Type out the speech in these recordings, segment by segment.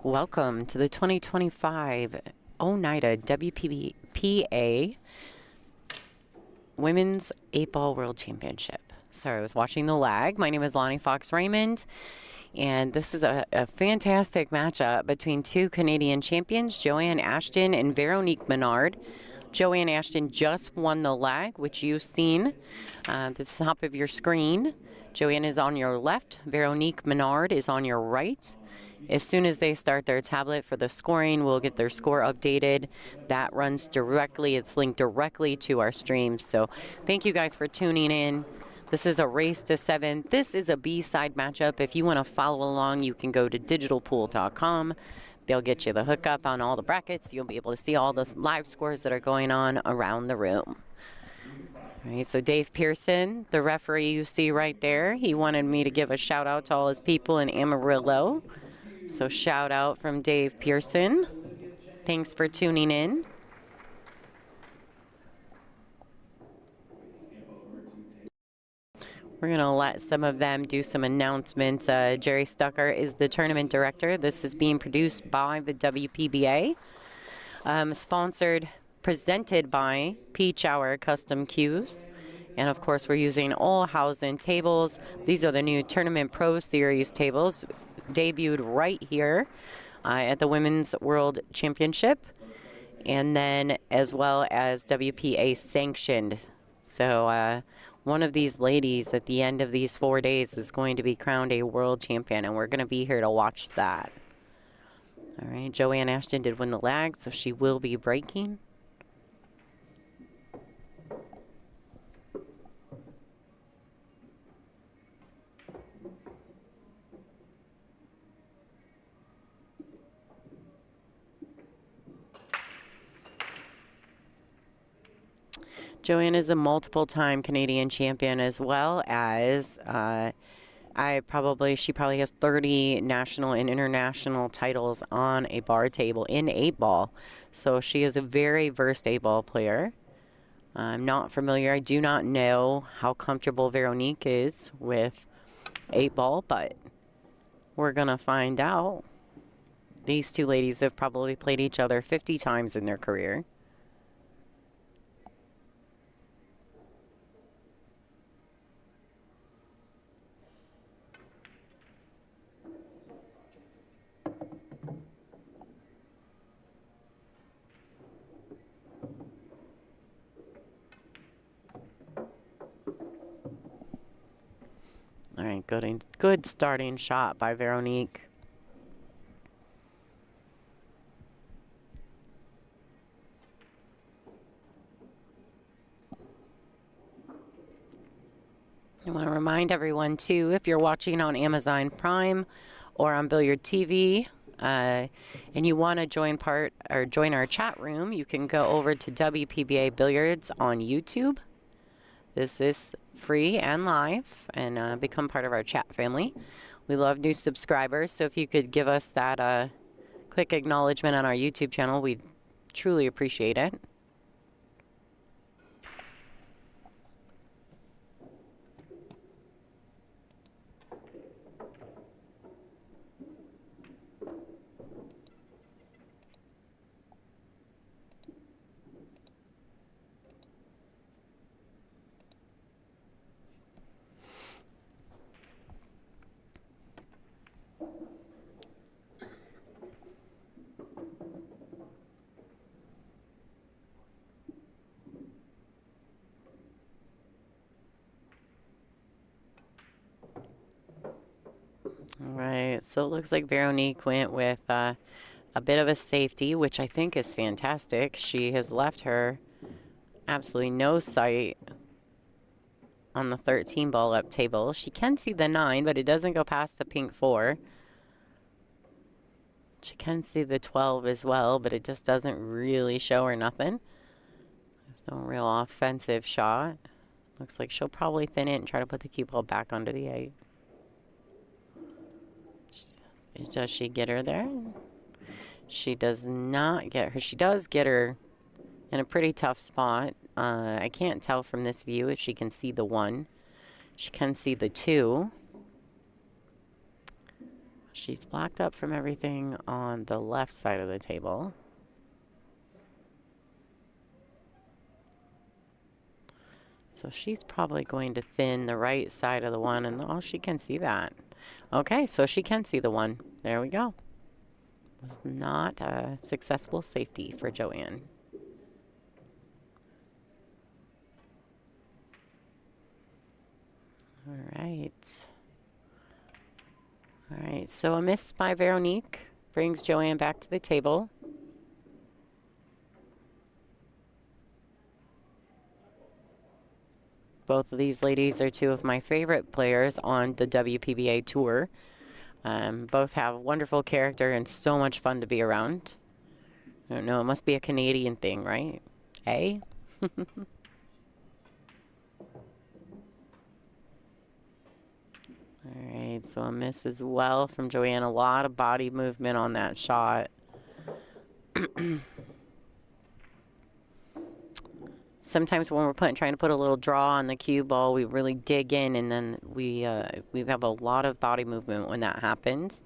Welcome to the 2025 ONEIDA WPBA Women's 8-Ball World Championship. Sorry, I was watching the lag. My name is Lonnie Fox Raymond, and this is a fantastic matchup between two Canadian champions, Joanne Ashton and Veronique Menard. Joanne Ashton just won the lag, which you've seen at the top of your screen. Joanne is on your left. Veronique Menard is on your right. As soon as they start their tablet for the scoring, we'll get their score updated. That runs directly, it's linked directly to our stream. So thank you guys for tuning in. This is a race to 7. This is a B-side matchup. If you want to follow along, you can go to digitalpool.com. They'll get you the hookup on all the brackets. You'll be able to see all the live scores that are going on around the room. All right, so Dave Pearson, the referee you see right there, he wanted me to give a shout out to all his people in Amarillo. So shout out from Dave Pearson. Thanks for tuning in. We're going to let some of them do some announcements. Jerry Stucker is the tournament director. This is being produced by the WPBA. Presented by Pechauer Custom Cues. And of course, we're using Olhausen tables. These are the new Tournament Pro Series tables, debuted right here at the Women's World Championship, and then as well as WPA sanctioned. So one of these ladies at the end of these 4 days is going to be crowned a world champion, and we're going to be here to watch that. All right, Joanne Ashton did win the lag, so she will be breaking. Joanne is a multiple-time Canadian champion, as well as she probably has 30 national and international titles on a bar table in 8-ball. So she is a very versed 8-ball player. I'm not familiar. I do not know how comfortable Veronique is with 8-ball, but we're going to find out. These two ladies have probably played each other 50 times in their career. All right, good starting shot by Veronique. I want to remind everyone, too, if you're watching on Amazon Prime or on Billiard TV, and you want to join our chat room, you can go over to WPBA Billiards on YouTube. This is free and live, and become part of our chat family. We love new subscribers, so if you could give us that quick acknowledgement on our YouTube channel, we'd truly appreciate it. All right, so it looks like Veronique went with a bit of a safety, which I think is fantastic. She has left her absolutely no sight on the 13 ball up table. She can see the 9, but it doesn't go past the pink 4. She can see the 12 as well, but it just doesn't really show her nothing. There's no real offensive shot. Looks like she'll probably thin it and try to put the cue ball back under the 8. Does she get her there? She does not get her. She does get her in a pretty tough spot. I can't tell from this view if she can see the 1. She can see the 2. She's blocked up from everything on the left side of the table. So she's probably going to thin the right side of the one, and oh, she can see that. Okay, so she can see the one. There we go. Was not a successful safety for Joanne. All right. All right, so a miss by Veronique brings Joanne back to the table. Both of these ladies are two of my favorite players on the WPBA tour. Both have wonderful character and so much fun to be around. I don't know, it must be a Canadian thing, right? Eh? All right, so a miss as well from Joanne. A lot of body movement on that shot. Sometimes when we're trying to put a little draw on the cue ball, we really dig in, and then we have a lot of body movement when that happens.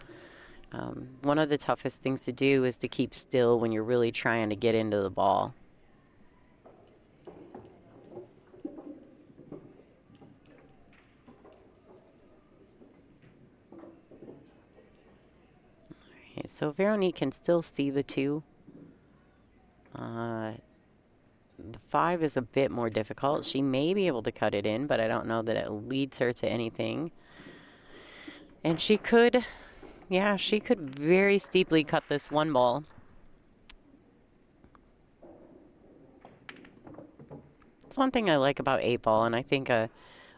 One of the toughest things to do is to keep still when you're really trying to get into the ball. Okay, so Veronique can still see the 2. The 5 is a bit more difficult. She may be able to cut it in, but I don't know that it leads her to anything. And she could, yeah, she could very steeply cut this 1 ball. It's one thing I like about 8 ball, and I think a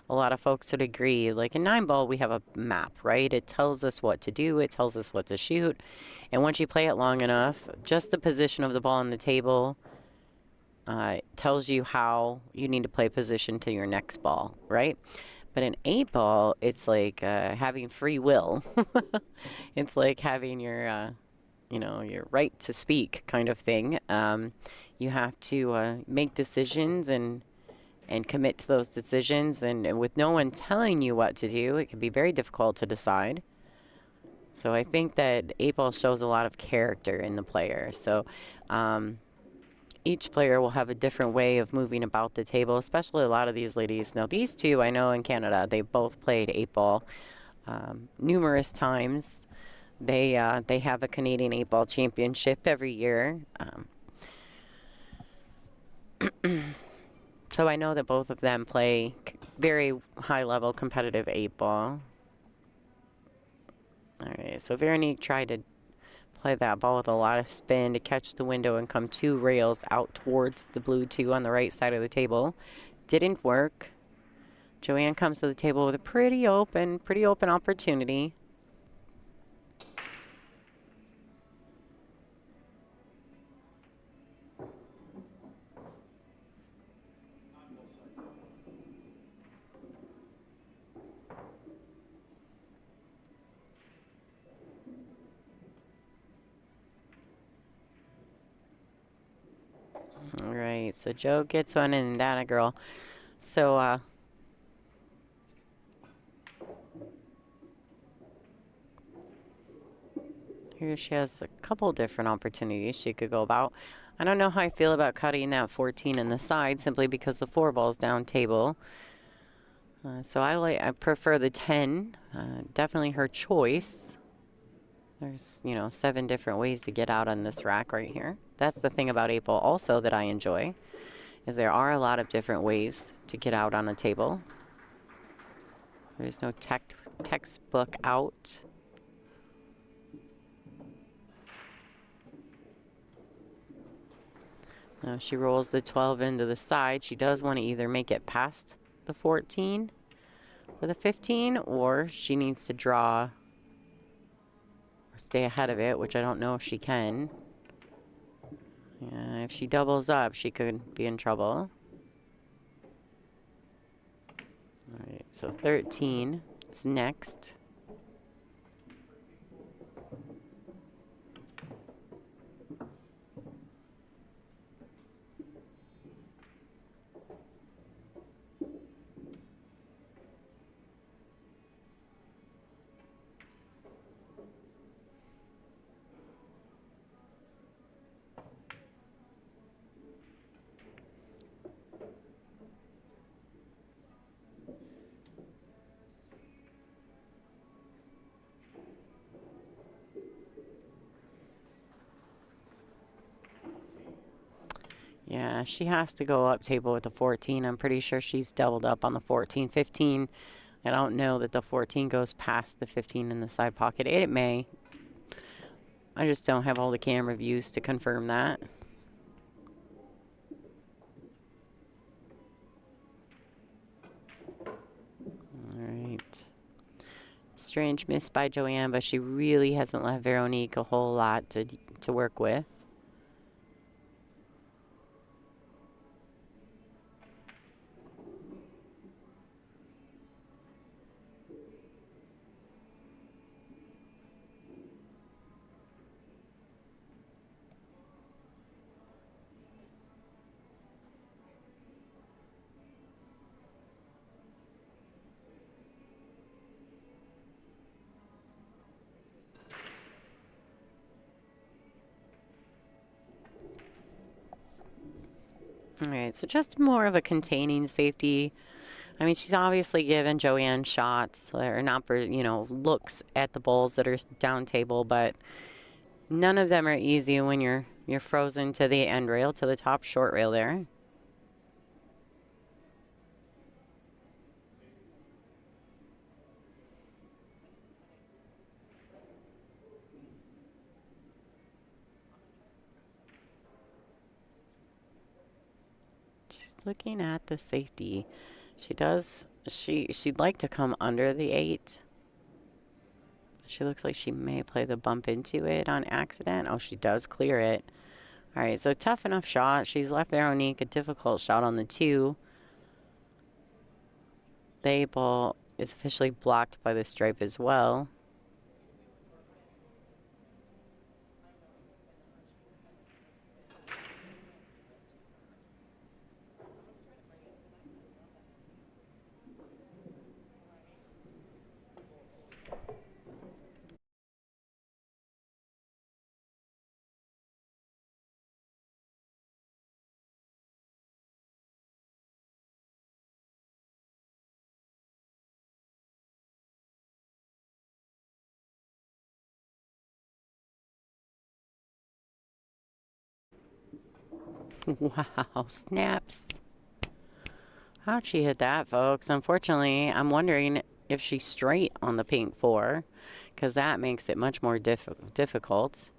lot of folks would agree. Like in 9 ball, we have a map, right? It tells us what to do. It tells us what to shoot. And once you play it long enough, just the position of the ball on the table tells you how you need to play position to your next ball, right? But in 8 ball, it's like having free will. It's like having your, you know, your right to speak kind of thing. You have to make decisions and commit to those decisions. And with no one telling you what to do, it can be very difficult to decide. So I think that 8 ball shows a lot of character in the player. So each player will have a different way of moving about the table, especially a lot of these ladies. Now, these 2, I know in Canada, they both played 8 ball numerous times. They have a Canadian 8 ball championship every year. So I know that both of them play very high-level competitive 8 ball. All right, so Veronique tried to play that ball with a lot of spin to catch the window and come 2 rails out towards the blue 2 on the right side of the table. Didn't work. Joanne comes to the table with a pretty open opportunity. All right, so Joe gets one and that a girl. So here she has a couple different opportunities she could go about. I don't know how I feel about cutting that 14 in the side simply because the 4 ball's down table. So I prefer the 10. Definitely her choice. There's, you know, 7 different ways to get out on this rack right here. That's the thing about 8 ball also that I enjoy, is there are a lot of different ways to get out on a table. There's no textbook out. Now she rolls the 12 into the side. She does want to either make it past the 14 for the 15, or she needs to draw or stay ahead of it, which I don't know if she can. Yeah, if she doubles up, she could be in trouble. All right, so 13 is next. Yeah, she has to go up table with the 14. I'm pretty sure she's doubled up on the 14. 15, I don't know that the 14 goes past the 15 in the side pocket. It may. I just don't have all the camera views to confirm that. All right. Strange miss by Joanne, but she really hasn't left Veronique a whole lot to work with. All right, so just more of a containing safety. I mean, she's obviously given Joanne shots or not, you know, looks at the bowls that are down table, but none of them are easy when you're frozen to the end rail, to the top short rail there. Looking at the safety, she'd like to come under the 8. She looks like she may play the bump into it on accident. Oh, she does clear it. All right, so tough enough shot. She's left Veronique a difficult shot on the 2. The ball is officially blocked by the stripe as well. Wow, snaps. How'd she hit that, folks? Unfortunately, I'm wondering if she's straight on the pink 4, because that makes it much more difficult.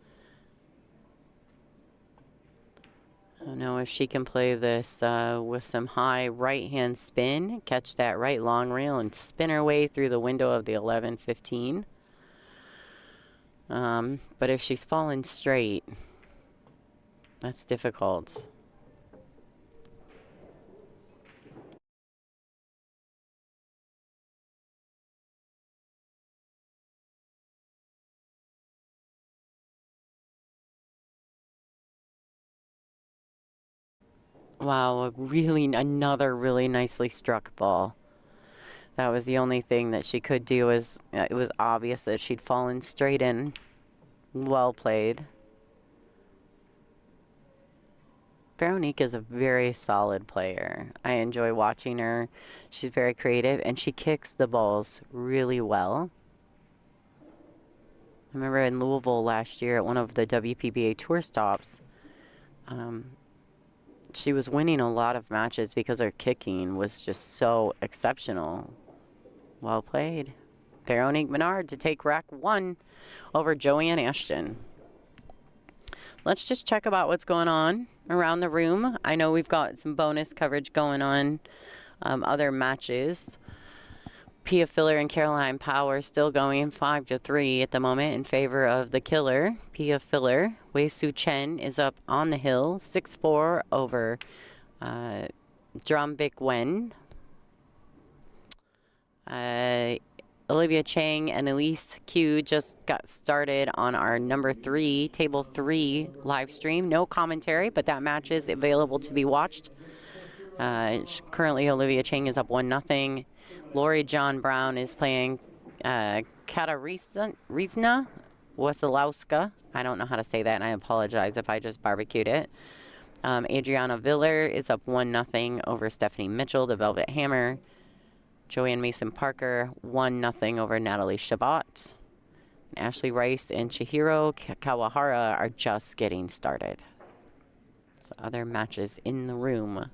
I don't know if she can play this with some high right-hand spin, catch that right long rail, and spin her way through the window of the 11-15. But if she's fallen straight, that's difficult. Wow, another really nicely struck ball. That was the only thing that she could do. It was obvious that she'd fallen straight in. Well played. Veronique is a very solid player. I enjoy watching her. She's very creative, and she kicks the balls really well. I remember in Louisville last year at one of the WPBA tour stops, she was winning a lot of matches because her kicking was just so exceptional. Well played. Veronique Menard to take rack 1 over Joanne Ashton. Let's just check about what's going on around the room. I know we've got some bonus coverage going on other matches. Pia Filler and Caroline Power still going 5-3 at the moment in favor of the killer, Pia Filler. Wei Su Chen is up on the hill, 6-4 over Drum Bik Wen. Olivia Chang and Elise Q just got started on our number 3, table 3 live stream. No commentary, but that match is available to be watched. Currently, Olivia Chang is up 1-0. Lori John Brown is playing Katarzyna Wasilowska. I don't know how to say that, and I apologize if I just barbecued it. Adriana Viller is up 1-0 over Stephanie Mitchell, the Velvet Hammer. Joanne Mason Parker, 1-0 over Natalie Shabbat. Ashley Rice and Chihiro Kawahara are just getting started. So other matches in the room.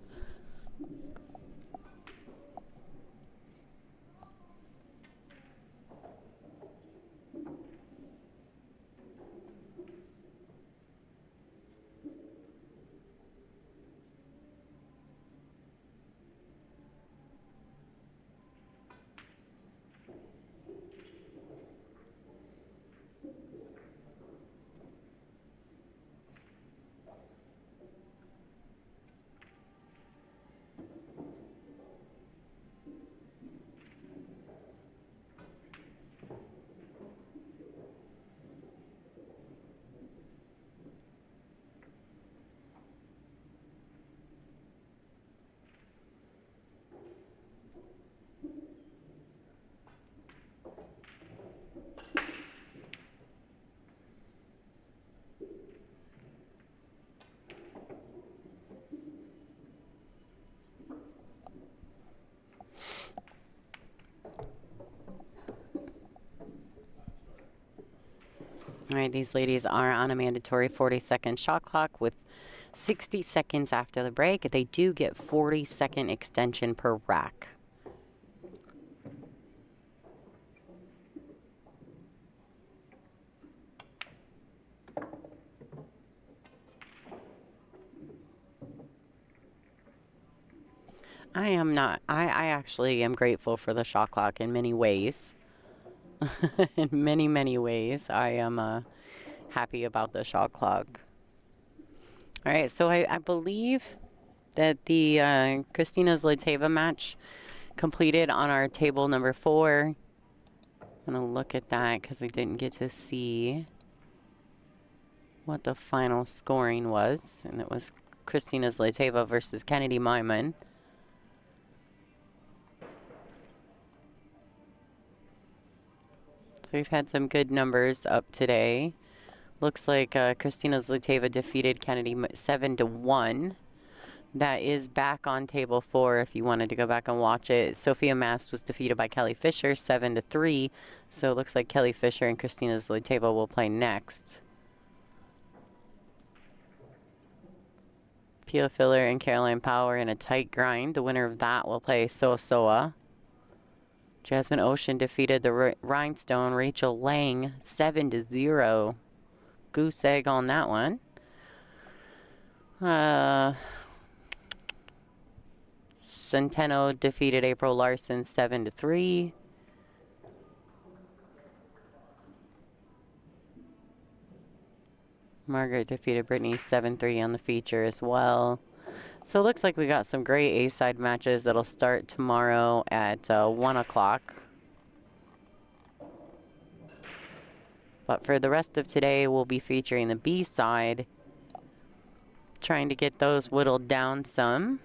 All right, these ladies are on a mandatory 40-second shot clock with 60 seconds after the break. They do get 40-second extension per rack. I actually am grateful for the shot clock in many ways. In many, many ways, I am happy about the shot clock. All right, so I believe that the Christina Zliteva match completed on our table number 4. I'm going to look at that because we didn't get to see what the final scoring was. And it was Christina Zliteva versus Kennedy Myman. So we've had some good numbers up today. Looks like Christina Zliteva defeated Kennedy 7-1. That is back on table 4 if you wanted to go back and watch it. Sophia Mast was defeated by Kelly Fisher 7-3. So it looks like Kelly Fisher and Christina Zliteva will play next. Pia Filler and Caroline Power in a tight grind. The winner of that will play Soa. Jasmine Ocean defeated the Rhinestone Rachel Lang 7-0. Goose egg on that one. Centeno defeated April Larson 7-3. Margaret defeated Brittany 7-3 on the feature as well. So it looks like we got some great A-side matches that'll start tomorrow at 1 o'clock. But for the rest of today, we'll be featuring the B-side, trying to get those whittled down some.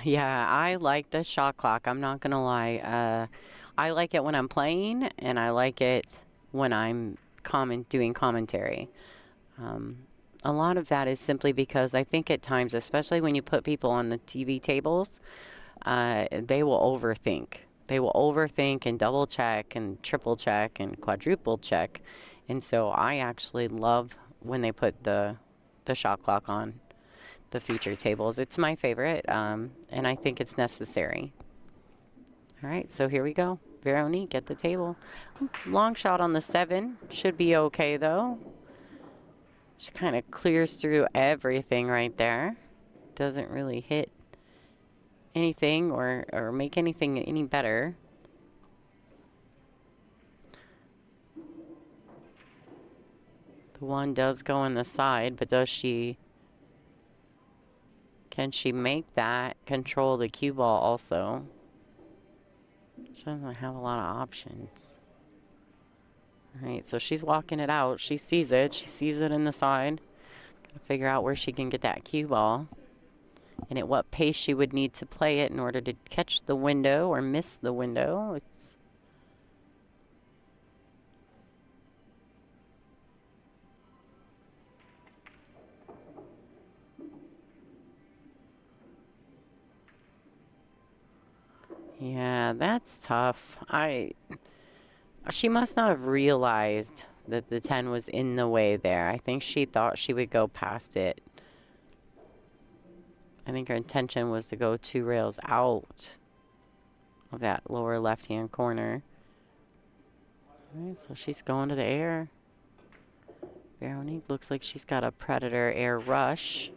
Yeah, I like the shot clock. I'm not gonna lie. I like it when I'm playing, and I like it when I'm doing commentary. A lot of that is simply because I think at times, especially when you put people on the TV tables, they will overthink. They will overthink and double check and triple check and quadruple check. And so I actually love when they put the shot clock on the feature tables. It's my favorite, and I think it's necessary. All right, so here we go. Veronique at the table. Long shot on the 7. Should be okay, though. She kind of clears through everything right there. Doesn't really hit anything or make anything any better. The 1 does go on the side, but can she make that control the cue ball also? She doesn't have a lot of options. All right, so she's walking it out. She sees it. She sees it in the side. Gotta figure out where she can get that cue ball. and at what pace she would need to play it in order to catch the window or miss the window. Yeah, that's tough. She must not have realized that the 10 was in the way there. I think she thought she would go past it. I think her intention was to go 2 rails out of that lower left-hand corner. All right, so she's going to the air. Veronique looks like she's got a Predator air rush.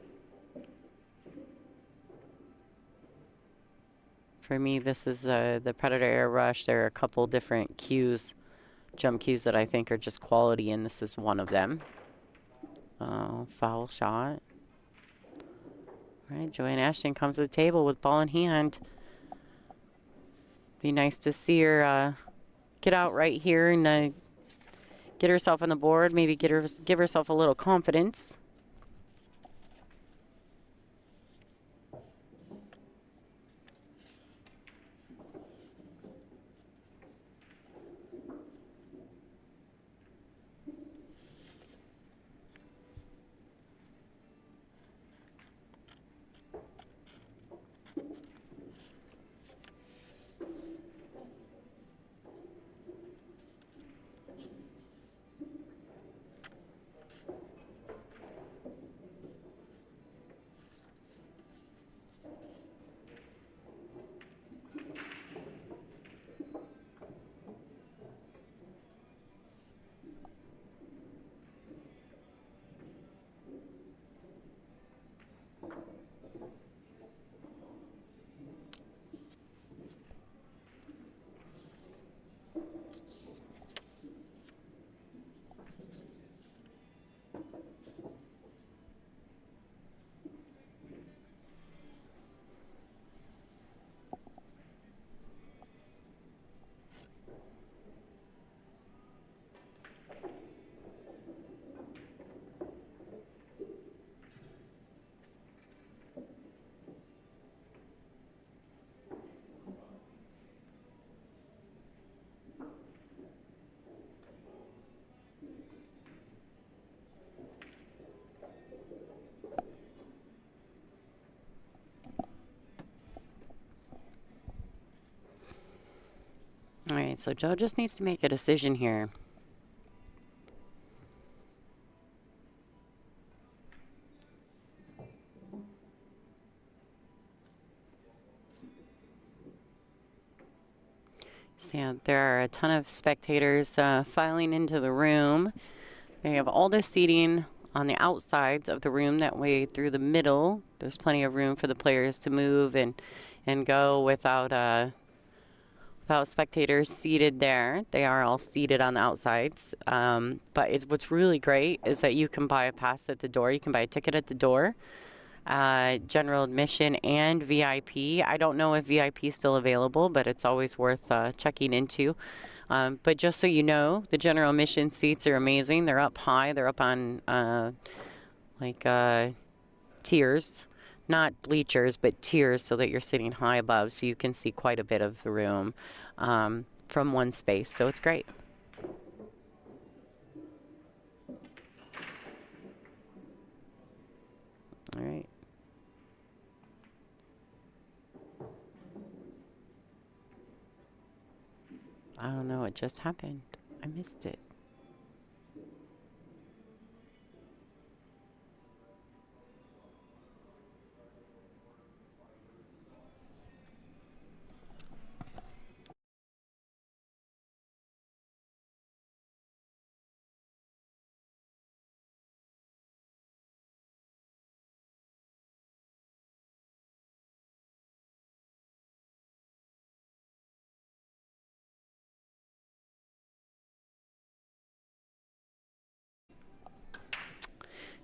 For me, this is the Predator air rush. There are a couple different cues, jump cues that I think are just quality, and this is one of them. Oh, foul shot. All right, Joanne Ashton comes to the table with ball in hand. Be nice to see her get out right here and get herself on the board, maybe give herself a little confidence. All right, so Joe just needs to make a decision here. So there are a ton of spectators filing into the room. They have all the seating on the outsides of the room. That way through the middle, there's plenty of room for the players to move and go without spectators seated there. They are all seated on the outsides. But what's really great is that you can buy a pass at the door. You can buy a ticket at the door, general admission and VIP. I don't know if VIP is still available, but it's always worth checking into. But just so you know, the general admission seats are amazing. They're up high. They're up on tiers. Not bleachers, but tiers, so that you're sitting high above, so you can see quite a bit of the room from one space. So it's great. All right. I don't know what just happened. I missed it.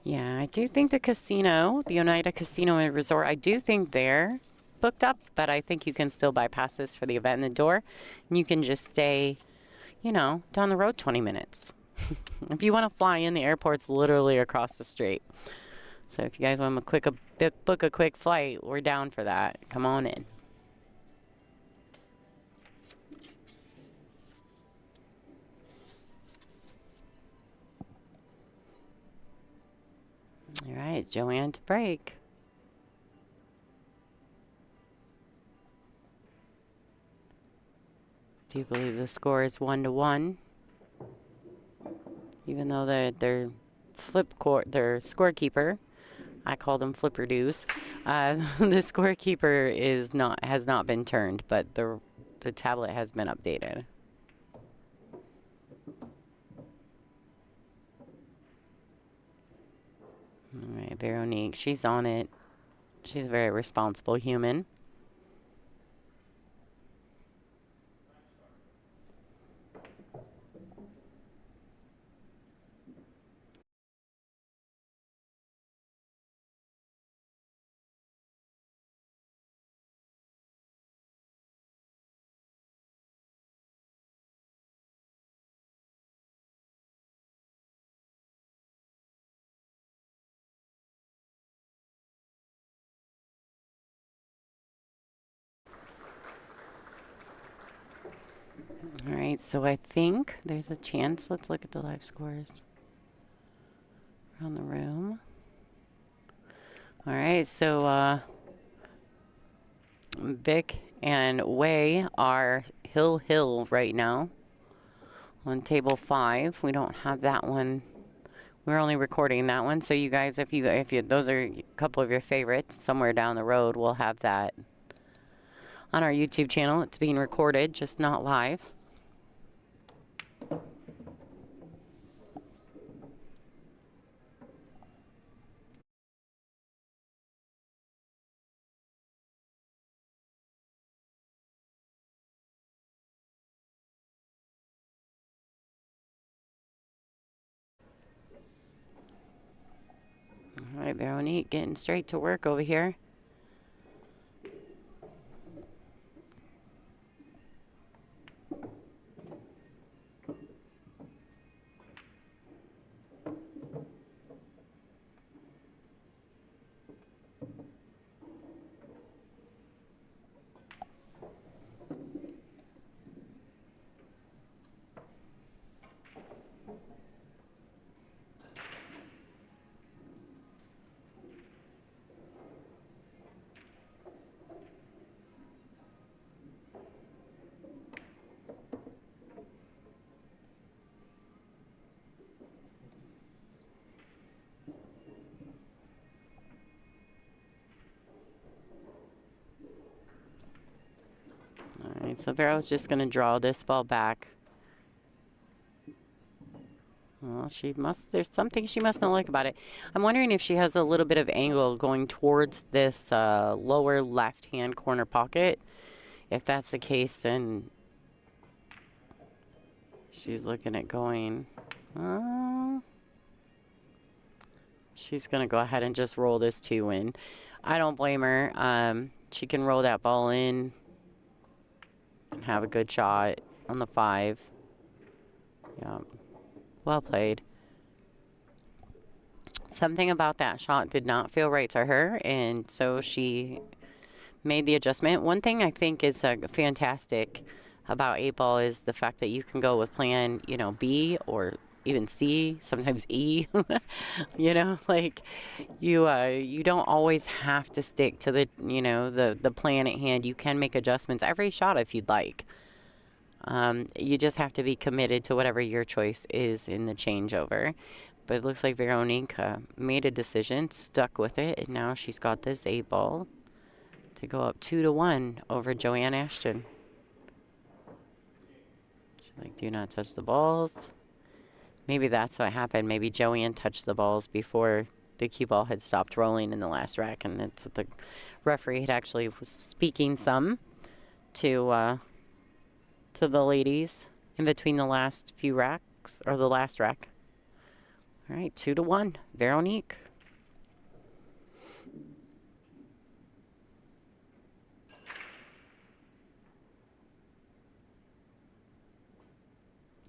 Yeah, I do think the casino, the ONEIDA Casino and Resort, I do think they're booked up, but I think you can still buy passes for the event in the door. And you can just stay, you know, down the road 20 minutes. If you want to fly in, the airport's literally across the street. So if you guys want to book a quick flight, we're down for that. Come on in. All right, Joanne to break. Do you believe the score is 1-1? Even though they're their scorekeeper, I call them flipper doos. The scorekeeper has not been turned, but the tablet has been updated. All right, Veronique, she's on it. She's a very responsible human. All right, so I think there's a chance. Let's look at the live scores around the room. All right, so Vic and Way are hill right now on table 5. We don't have that one. We're only recording that one, so you guys, if you those are a couple of your favorites, somewhere down the road, we'll have that on our YouTube channel. It's being recorded, just not live. All right, Veronique, getting straight to work over here. All right, so Vero's just going to draw this ball back. Well, there's something she must not like about it. I'm wondering if she has a little bit of angle going towards this lower left-hand corner pocket. If that's the case, then she's looking at going, she's going to go ahead and just roll this 2 in. I don't blame her. She can roll that ball in and have a good shot on the 5. Yeah. Well played. Something about that shot did not feel right to her, and so she made the adjustment. One thing I think is fantastic about 8-ball is the fact that you can go with plan, B or even C, sometimes E. Like you don't always have to stick to the plan at hand. You can make adjustments every shot if you'd like. You just have to be committed to whatever your choice is in the changeover. But it looks like Veronique made a decision, stuck with it, and now she's got this 8-ball to go up 2-1 over Joanne Ashton. She's like, do not touch the balls. Maybe that's what happened. Maybe Joanne touched the balls before the cue ball had stopped rolling in the last rack, and that's what the referee had actually was speaking some to the ladies in between the last few racks, or the last rack. All right, 2-1, Veronique.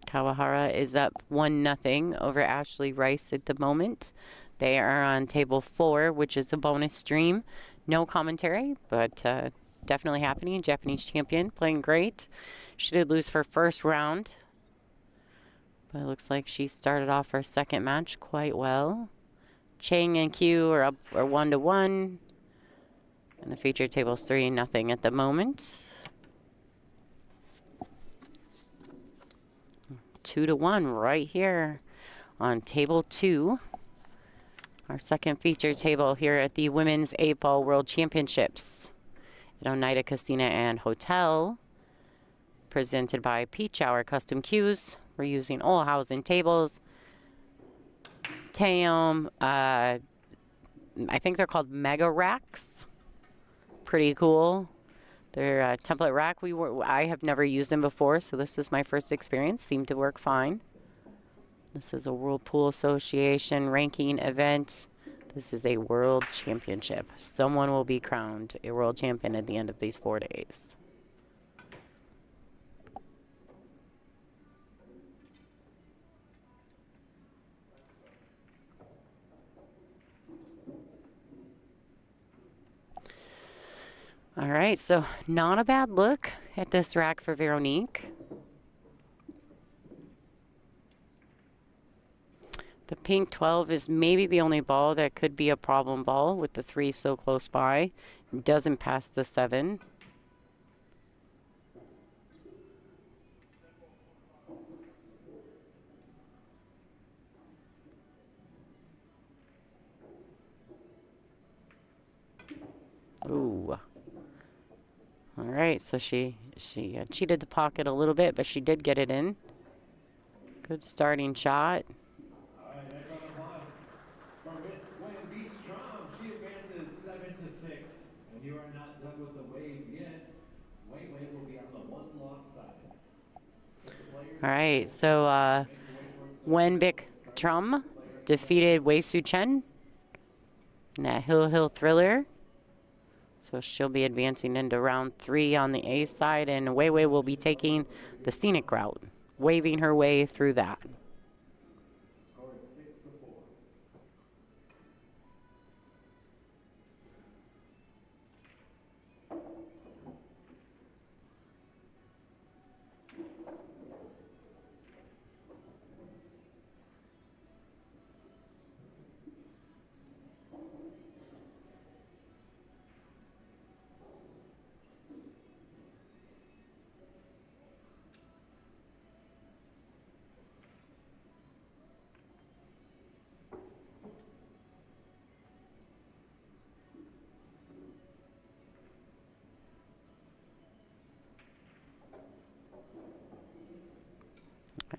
Kawahara is up 1-0 over Ashley Rice at the moment. They are on table 4, which is a bonus stream. No commentary, but definitely happening. Japanese champion, playing great. She did lose for first round, but it looks like she started off her second match quite well. Chang and Q are up 1-1. And the feature table's 3-0 at the moment. 2-1 right here on table 2. Our second feature table here at the Women's 8-Ball World Championships at ONEIDA Casino and Hotel. Presented by Pechauer Custom Cues. We're using Olhausen tables. Taom, I think they're called Mega Racks. Pretty cool. They're a template rack. I have never used them before, so this was my first experience. Seemed to work fine. This is a World Pool Association ranking event. This is a world championship. Someone will be crowned a world champion at the end of these 4 days. All right, so not a bad look at this rack for Veronique. The pink 12 is maybe the only ball that could be a problem ball with the 3 so close by. It doesn't pass the 7. Ooh. All right, so she cheated the pocket a little bit, but she did get it in. Good starting shot. She advances 7-6, and you are not done with the wave yet. Wei will be on the one-loss side. All right, so Wenbic Trum defeated Wei Su Chen in that Hill Thriller. So she'll be advancing into round 3 on the A side, and Wei will be taking the scenic route, waving her way through that.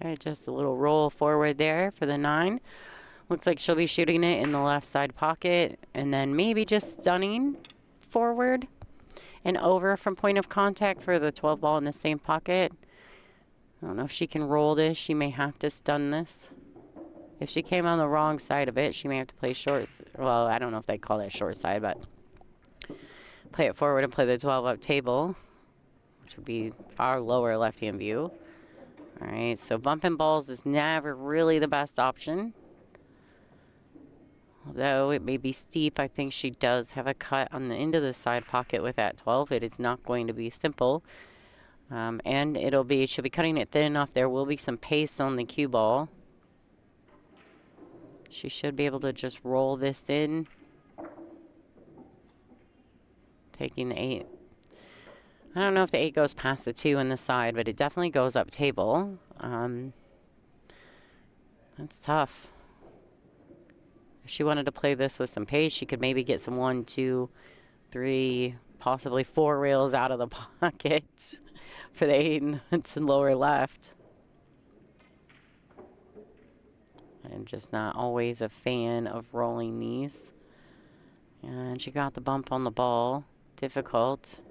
All right, just a little roll forward there for the 9. Looks like she'll be shooting it in the left side pocket, and then maybe just stunning forward and over from point of contact for the 12 ball in the same pocket. I don't know if she can roll this. She may have to stun this. If she came on the wrong side of it, she may have to play short. Well, I don't know if they call that short side, but play it forward and play the 12 up table, which would be our lower left-hand view. All right, so bumping balls is never really the best option. Although it may be steep, I think she does have a cut on the end of the side pocket with that 12. It is not going to be simple. And she'll be cutting it thin enough. There will be some pace on the cue ball. She should be able to just roll this in. Taking the 8. I don't know if the 8 goes past the 2 on the side, but it definitely goes up table. That's tough. If she wanted to play this with some pace, she could maybe get some 1, 2, 3, possibly 4 rails out of the pocket for the 8 to lower left. I'm just not always a fan of rolling these. And she got the bump on the ball. Difficult.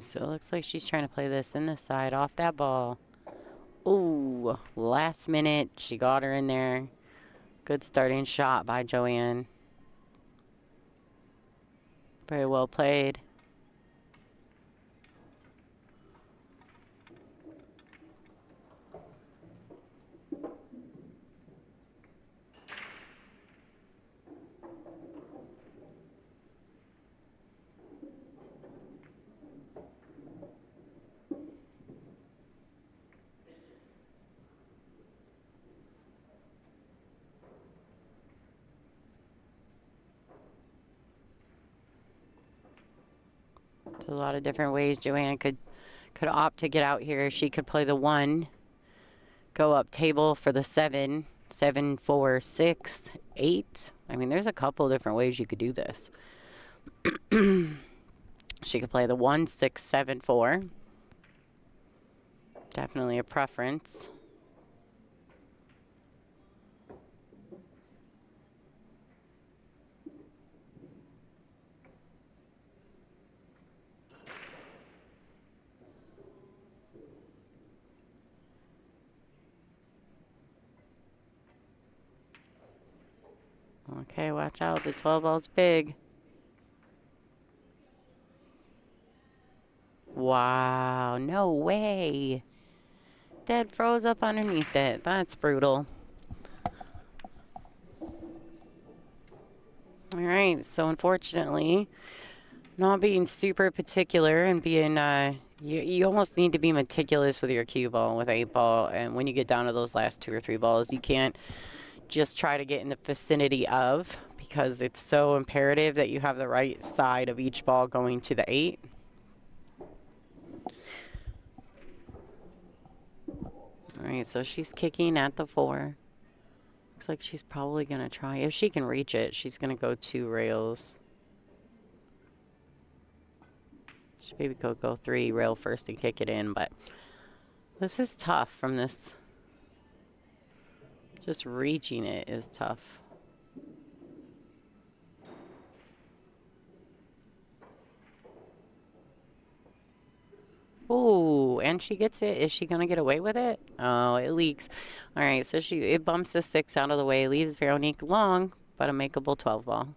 So it looks like she's trying to play this in the side off that ball. Ooh, last minute. She got her in there. Good starting shot by Joanne. Very well played. A lot of different ways Joanne could opt to get out here. She could play the 1, go up table for the 7, 7, 4, 6, 8. I mean, there's a couple different ways you could do this. She could play the 1, 6, 7, 4. Definitely a preference. Okay, watch out. The 12 ball's big. Wow, no way. Dead froze up underneath it. That's brutal. All right, so unfortunately, not being super particular and being, you almost need to be meticulous with your cue ball, with 8 ball. And when you get down to those last 2 or 3 balls, you can't just try to get in the vicinity of, because it's so imperative that you have the right side of each ball going to the 8. All right, so she's kicking at the 4. Looks like she's probably going to try, if she can reach it, she's going to go 2 rails. She maybe could go 3 rail first and kick it in, but this is tough from this. Just reaching it is tough. Ooh, and she gets it. Is she going to get away with it? Oh, it leaks. All right, so it bumps the 6 out of the way, leaves Veronique long, but a makeable 12 ball.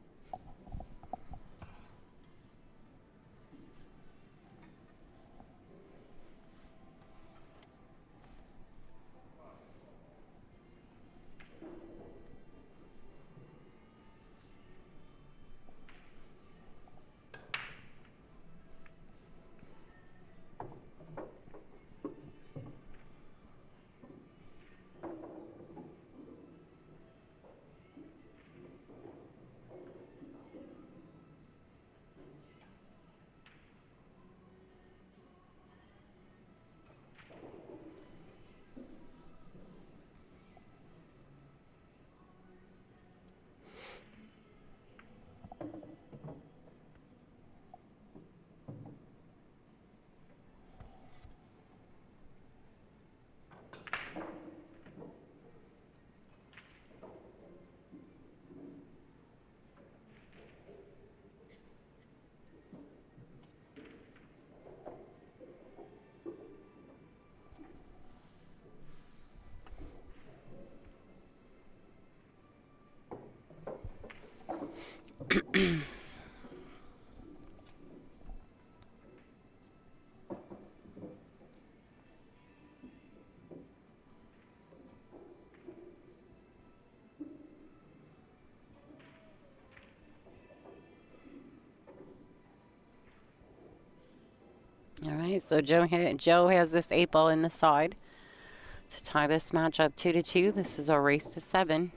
All right, so Joe has this 8 ball in the side to tie this match up 2-2. This is a race to 7.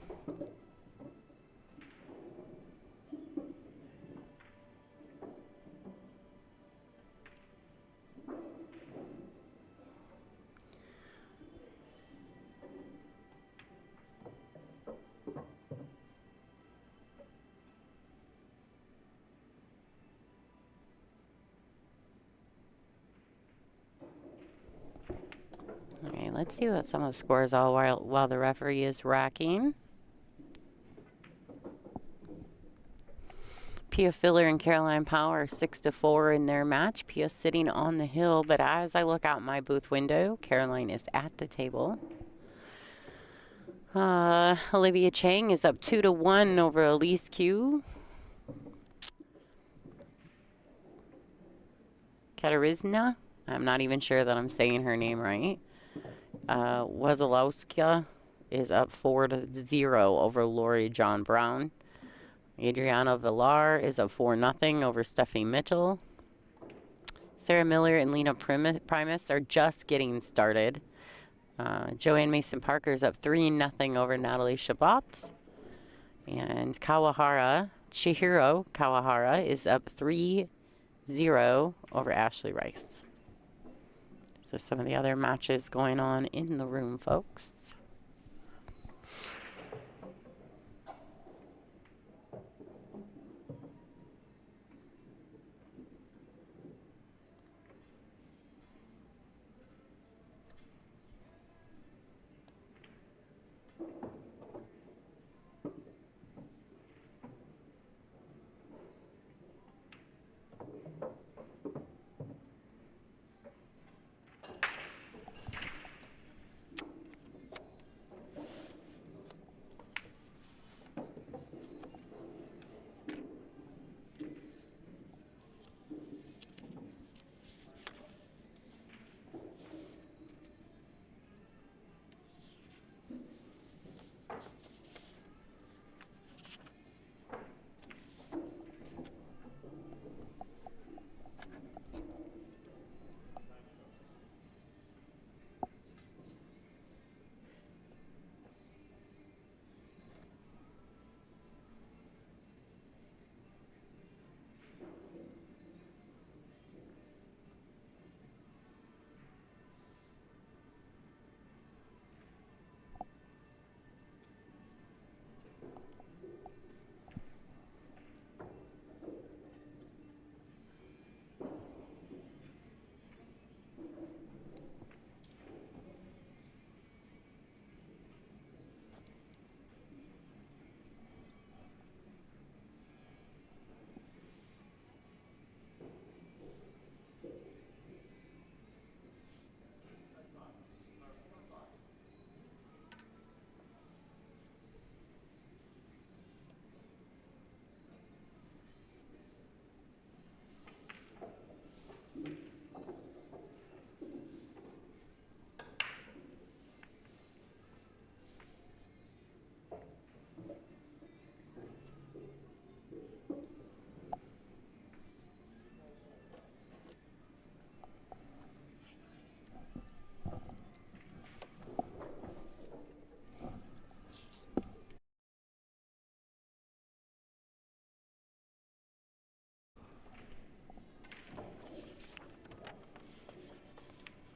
Okay, let's see what some of the scores are while the referee is racking. Pia Filler and Caroline Power are 6-4 in their match. Pia sitting on the hill, but as I look out my booth window, Caroline is at the table. Olivia Chang is up 2-1 over Elise Q. Katarzyna, I'm not even sure that I'm saying her name right. Wazalowska is up 4-0 over Lori John Brown. Adriana Villar is up 4-0 over Stephanie Mitchell. Sarah Miller and Lena Primus are just getting started. Joanne Mason Parker is up 3-0 over Natalie Shabbat. And Chihiro Kawahara is up 3-0 over Ashley Rice. So some of the other matches going on in the room, folks.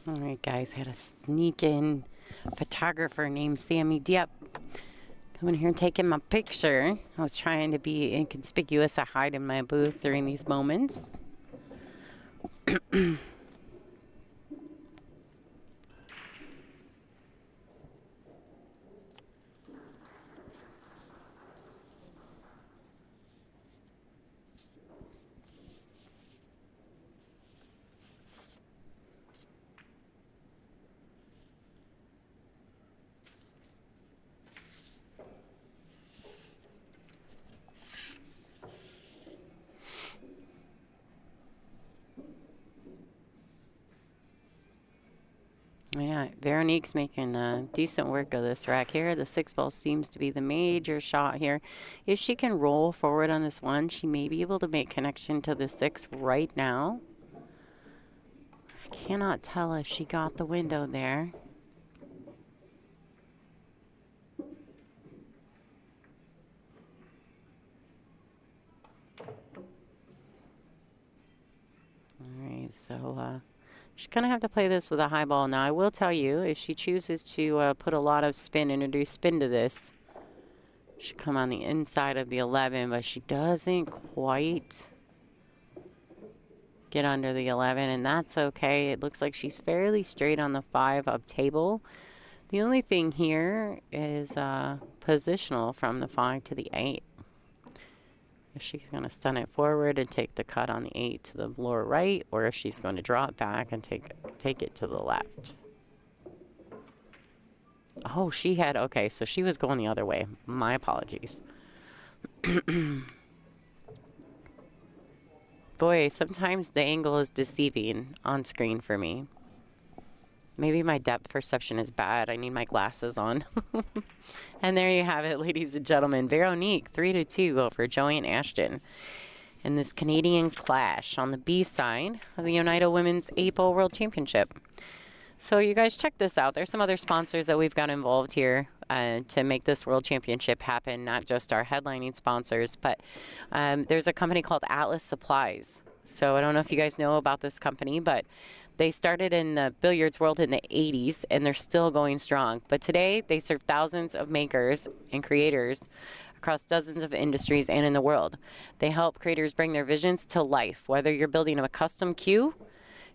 All right, guys, had a sneak-in photographer named Sammy Dieppe coming here and taking my picture. I was trying to be inconspicuous. I hide in my booth during these moments. Yeah, Veronique's making decent work of this rack here. The 6-ball seems to be the major shot here. If she can roll forward on this one, she may be able to make connection to the 6 right now. I cannot tell if she got the window there. All right, so she's going to have to play this with a high ball. Now, I will tell you, if she chooses to put a lot of spin, introduce spin to this, she come on the inside of the 11, but she doesn't quite get under the 11, and that's okay. It looks like she's fairly straight on the 5 up table. The only thing here is positional from the 5 to the 8. if she's going to stun it forward and take the cut on the 8 to the lower right, or if she's going to draw it back and take it to the left. Oh, she had, okay, so she was going the other way. My apologies. Boy, sometimes the angle is deceiving on screen for me. Maybe my depth perception is bad. I need my glasses on. And there you have it, ladies and gentlemen. Veronique, 3-2 over Joanne Ashton in this Canadian clash on the B side of the ONEIDA Women's APO World Championship. So you guys check this out. There's some other sponsors that we've got involved here to make this World Championship happen, not just our headlining sponsors, but there's a company called Atlas Supplies. So I don't know if you guys know about this company, but they started in the billiards world in the 80s, and they're still going strong. But today, they serve thousands of makers and creators across dozens of industries and in the world. They help creators bring their visions to life, whether you're building a custom cue,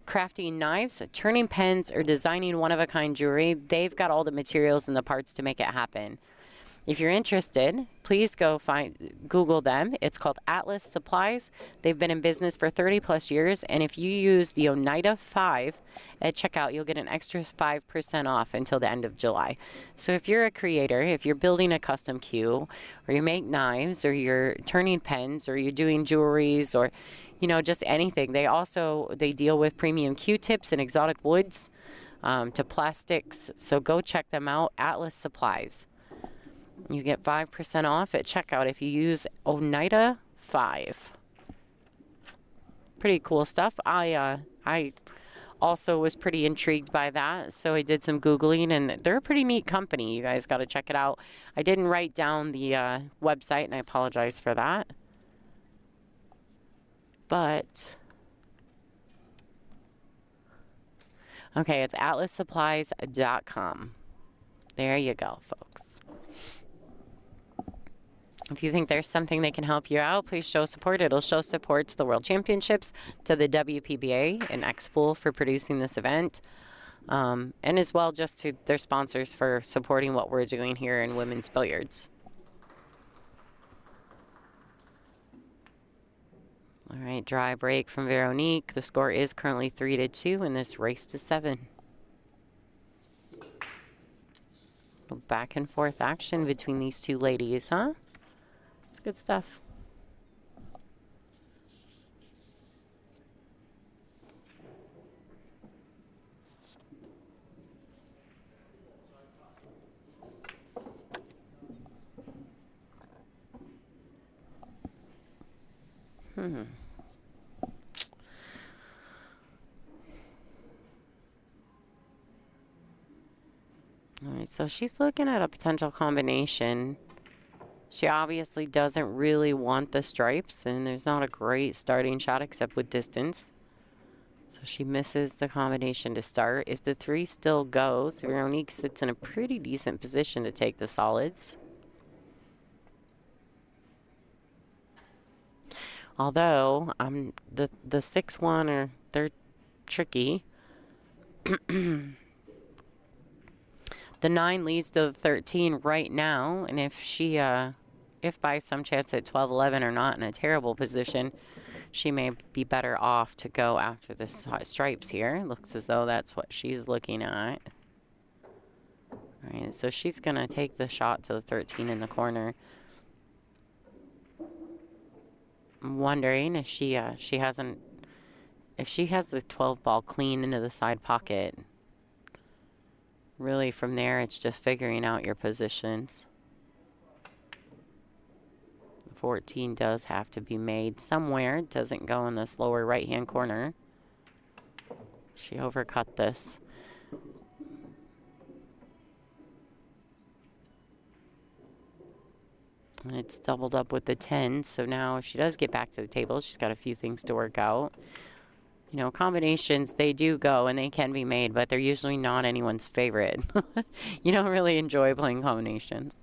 crafting knives, turning pens, or designing one-of-a-kind jewelry. They've got all the materials and the parts to make it happen. If you're interested, please go Google them. It's called Atlas Supplies. They've been in business for 30 plus years, and if you use the ONEIDA 5 at checkout, you'll get an extra 5% off until the end of July. So if you're a creator, if you're building a custom cue, or you make knives, or you're turning pens, or you're doing jewelries, or just anything, they deal with premium Q-tips and exotic woods to plastics. So go check them out, Atlas Supplies. You get 5% off at checkout if you use ONEIDA 5. Pretty cool stuff. I also was pretty intrigued by that, so I did some Googling, and they're a pretty neat company. You guys got to check it out. I didn't write down the website, and I apologize for that. But, okay, it's atlassupplies.com. There you go, folks. If you think there's something they can help you out, please show support. It'll show support to the World Championships, to the WPBA and X-Pool for producing this event, and as well just to their sponsors for supporting what we're doing here in women's billiards. All right, dry break from Veronique. The score is currently 3-2 in this race to 7. Back and forth action between these two ladies, huh? It's good stuff. All right, so she's looking at a potential combination. She obviously doesn't really want the stripes, and there's not a great starting shot except with distance. So she misses the combination to start. If the 3 still goes, Veronique sits in a pretty decent position to take the solids. Although the 6-1 they're tricky. The 9 leads to the 13 right now, and if she, if by some chance at 12-11 are not in a terrible position, she may be better off to go after the stripes here. Looks as though that's what she's looking at. All right, so she's going to take the shot to the 13 in the corner. I'm wondering if she has the 12 ball clean into the side pocket. Really, from there, it's just figuring out your positions. 14 does have to be made somewhere. It doesn't go in this lower right-hand corner. She overcut this. And it's doubled up with the 10, so now if she does get back to the table, she's got a few things to work out. Combinations, they do go and they can be made, but they're usually not anyone's favorite. You don't really enjoy playing combinations.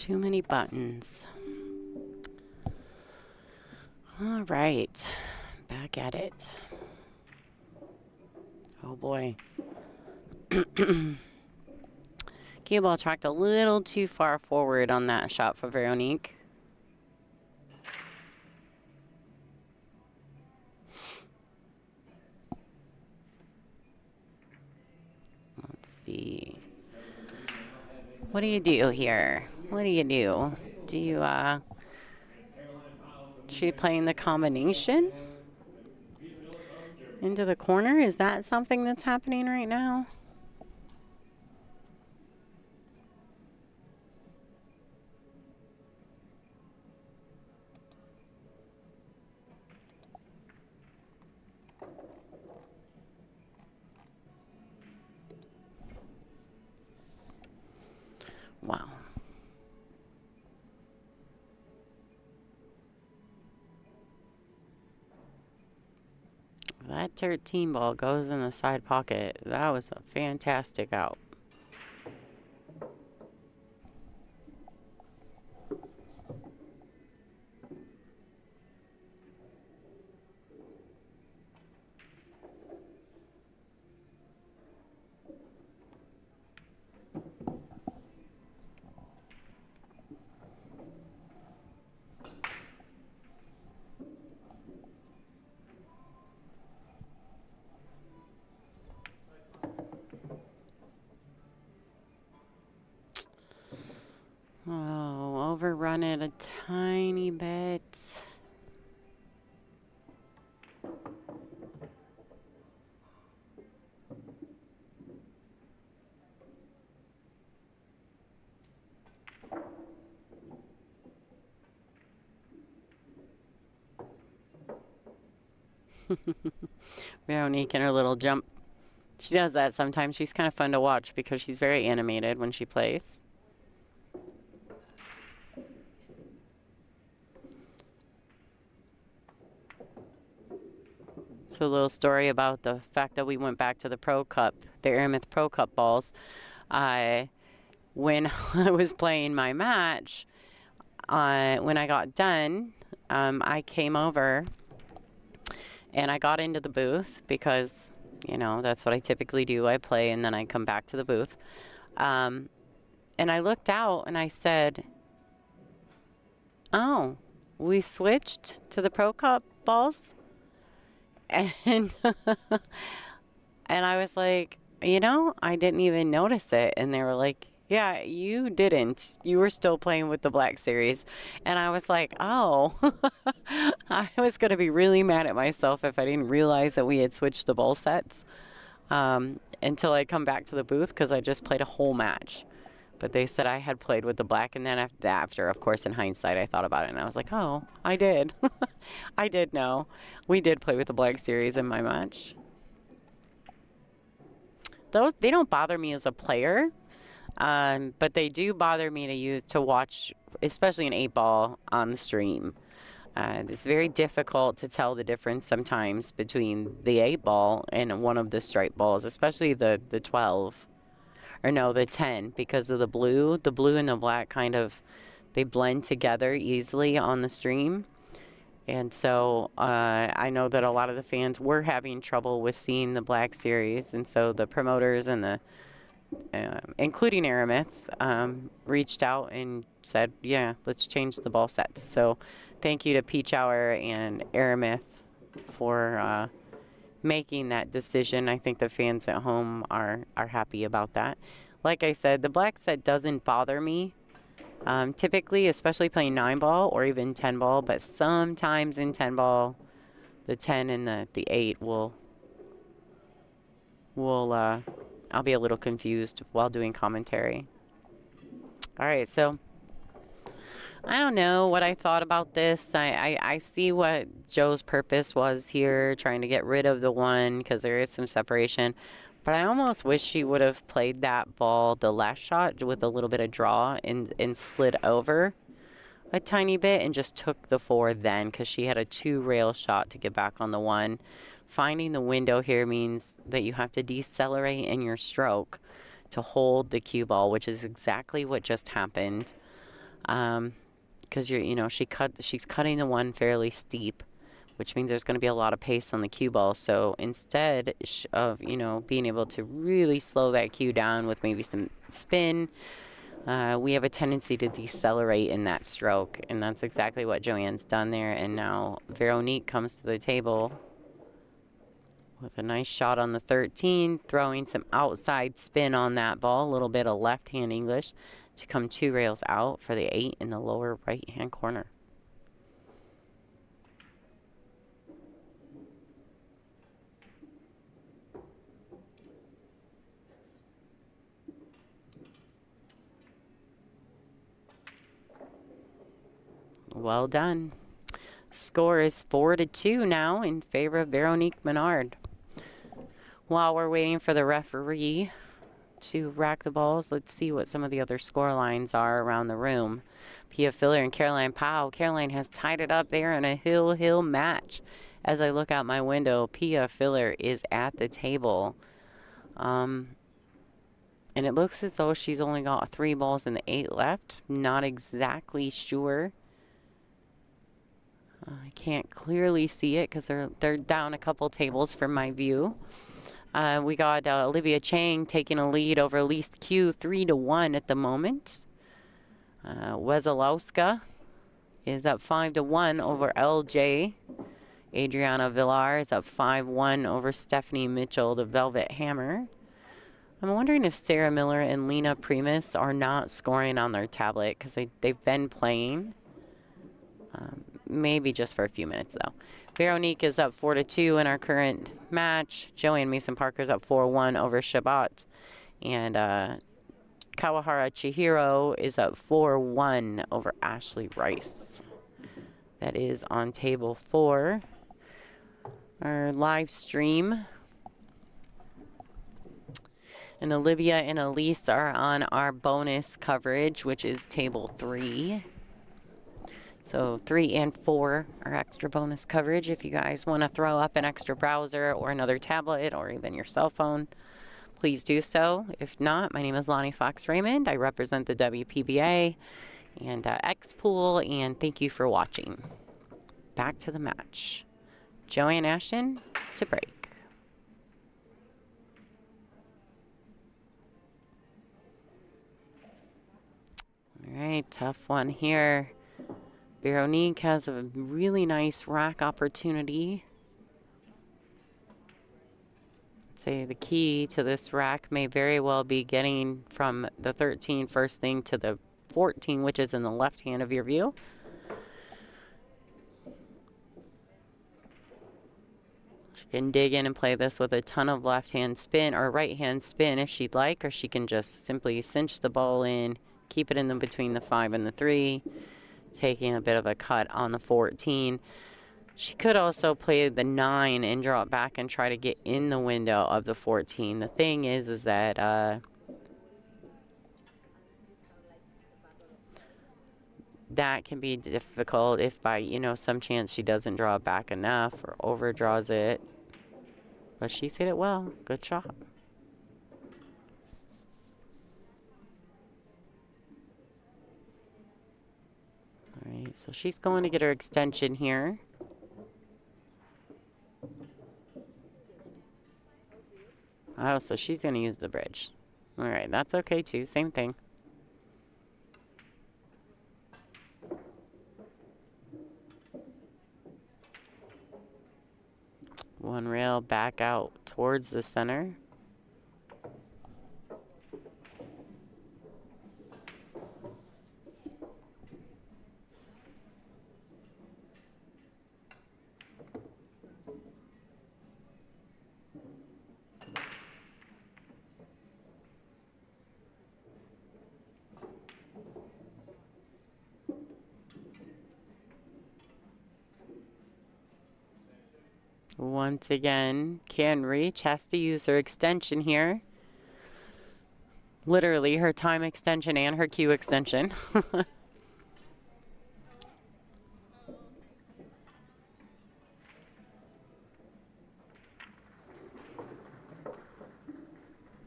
Too many buttons. All right, back at it. Oh boy. Cue ball tracked a little too far forward on that shot for Veronique. Let's see. What do you do here? What do you do? Do you, she playing the combination into the corner? Is that something that's happening right now? Wow. That 13 ball goes in the side pocket. That was a fantastic out. Oh, overrun it a tiny bit. Veronique and her little jump. She does that sometimes. She's kind of fun to watch because she's very animated when she plays. So a little story about the fact that we went back to the Pro Cup, the Aramith Pro Cup balls. When I was playing my match, when I got done, I came over and I got into the booth because, you know, that's what I typically do. I play and then I come back to the booth. And I looked out and I said, oh, we switched to the Pro Cup balls? And and I was like, you know, I didn't even notice it. And they were like, yeah, you didn't. You were still playing with the Black Series. And I was like, oh, I was going to be really mad at myself if I didn't realize that we had switched the ball sets until I come back to the booth because I just played a whole match. But they said I had played with the black, and then after, of course, in hindsight, I thought about it, and I was like, oh, I did. I did know. We did play with the Black Series in my match. They don't bother me as a player, but they do bother me to watch, especially an 8-ball on the stream. It's very difficult to tell the difference sometimes between the 8-ball and one of the stripe balls, especially the 12. Or no, the 10, because of the blue. The blue and the black kind of, they blend together easily on the stream. And so I know that a lot of the fans were having trouble with seeing the Black Series. And so the promoters and the, including Aramith, reached out and said, yeah, let's change the ball sets. So thank you to Pechauer and Aramith for making that decision. I think the fans at home are happy about that. Like I said, the black set doesn't bother me typically, especially playing 9-ball or even 10-ball, but sometimes in 10-ball, the 10 and the 8 will I'll be a little confused while doing commentary. All right, so I don't know what I thought about this. I see what Joe's purpose was here, trying to get rid of the 1 because there is some separation. But I almost wish she would have played that ball, the last shot, with a little bit of draw and slid over a tiny bit and just took the 4 then, because she had a 2-rail shot to get back on the 1. Finding the window here means that you have to decelerate in your stroke to hold the cue ball, which is exactly what just happened. because she's cutting the one fairly steep, which means there's going to be a lot of pace on the cue ball. So instead of being able to really slow that cue down with maybe some spin, we have a tendency to decelerate in that stroke, and that's exactly what Joanne's done there. And now Veronique comes to the table with a nice shot on the 13, throwing some outside spin on that ball, a little bit of left-hand English to come 2 rails out for the 8 in the lower right-hand corner. Well done. Score is 4-2 now in favor of Veronique Menard. While we're waiting for the referee to rack the balls, let's see what some of the other score lines are around the room. Pia Filler and Caroline Powell. Caroline has tied it up there in a hill match. As I look out my window, Pia Filler is at the table. And it looks as though she's only got 3 balls in the 8 left. Not exactly sure. I can't clearly see it because they're down a couple tables from my view. We got Olivia Chang taking a lead over Lise Q 3-1 at the moment. Wesolowska is up 5-1 over LJ. Adriana Villar is up 5-1 over Stephanie Mitchell, the Velvet Hammer. I'm wondering if Sarah Miller and Lena Primus are not scoring on their tablet because they've been playing. Maybe just for a few minutes, though. Veronique is up 4-2 in our current match. Joanne Mason-Parker is up 4-1 over Shabbat. And Kawahara Chihiro is up 4-1 over Ashley Rice. That is on table 4. Our live stream. And Olivia and Elise are on our bonus coverage, which is table 3. So 3 and 4 are extra bonus coverage. If you guys want to throw up an extra browser or another tablet or even your cell phone, please do so. If not, my name is Lonnie Fox Raymond. I represent the WPBA and X-Pool, and thank you for watching. Back to the match. Joanne Ashton to break. All right, tough one here. Veronique has a really nice rack opportunity. I'd say the key to this rack may very well be getting from the 13 first thing to the 14, which is in the left hand of your view. She can dig in and play this with a ton of left hand spin or right hand spin if she'd like, or she can just simply cinch the ball in, keep it in between the 5 and the 3. Taking a bit of a cut on the 14. She could also play the 9 and draw it back and try to get in the window of the 14. The thing is that that can be difficult if by, some chance she doesn't draw it back enough or overdraws it. But she's hit it well. Good shot. All right, so she's going to get her extension here. Oh, so she's going to use the bridge. All right, that's okay too. Same thing. One rail back out towards the center. Once again, can reach, has to use her extension here. Literally her time extension and her cue extension.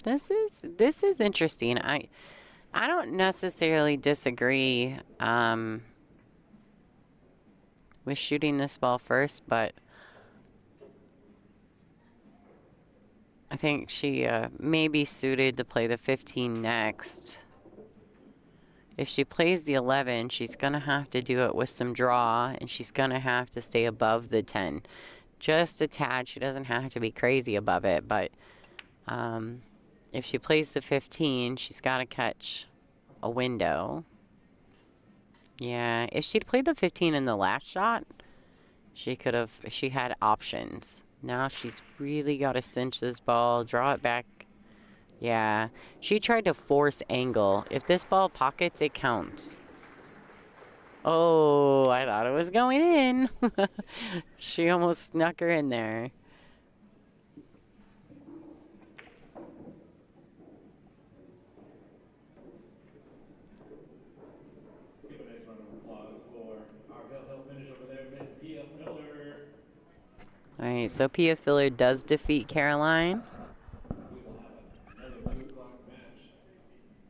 This is interesting. I don't necessarily disagree with shooting this ball first, but I think she may be suited to play the 15 next. If she plays the 11, she's going to have to do it with some draw, and she's going to have to stay above the 10. Just a tad. She doesn't have to be crazy above it, but if she plays the 15, she's got to catch a window. Yeah, if she'd played the 15 in the last shot, she had options. Now she's really got to cinch this ball, draw it back. Yeah, she tried to force angle. If this ball pockets, it counts. Oh, I thought it was going in. She almost snuck her in there. Give a nice round of applause for our hill finish over there, Miss Pia Miller. All right, so Pia Filler does defeat Caroline. We will have another 2 o'clock match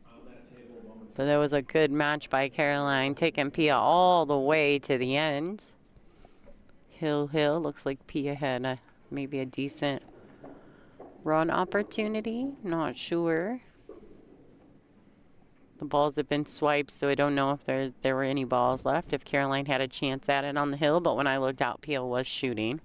on that table momentarily. But there was a good match by Caroline, taking Pia all the way to the end. Hill. Looks like Pia had maybe a decent run opportunity. Not sure. The balls have been swiped, so I don't know if there were any balls left, if Caroline had a chance at it on the hill. But when I looked out, Pia was shooting.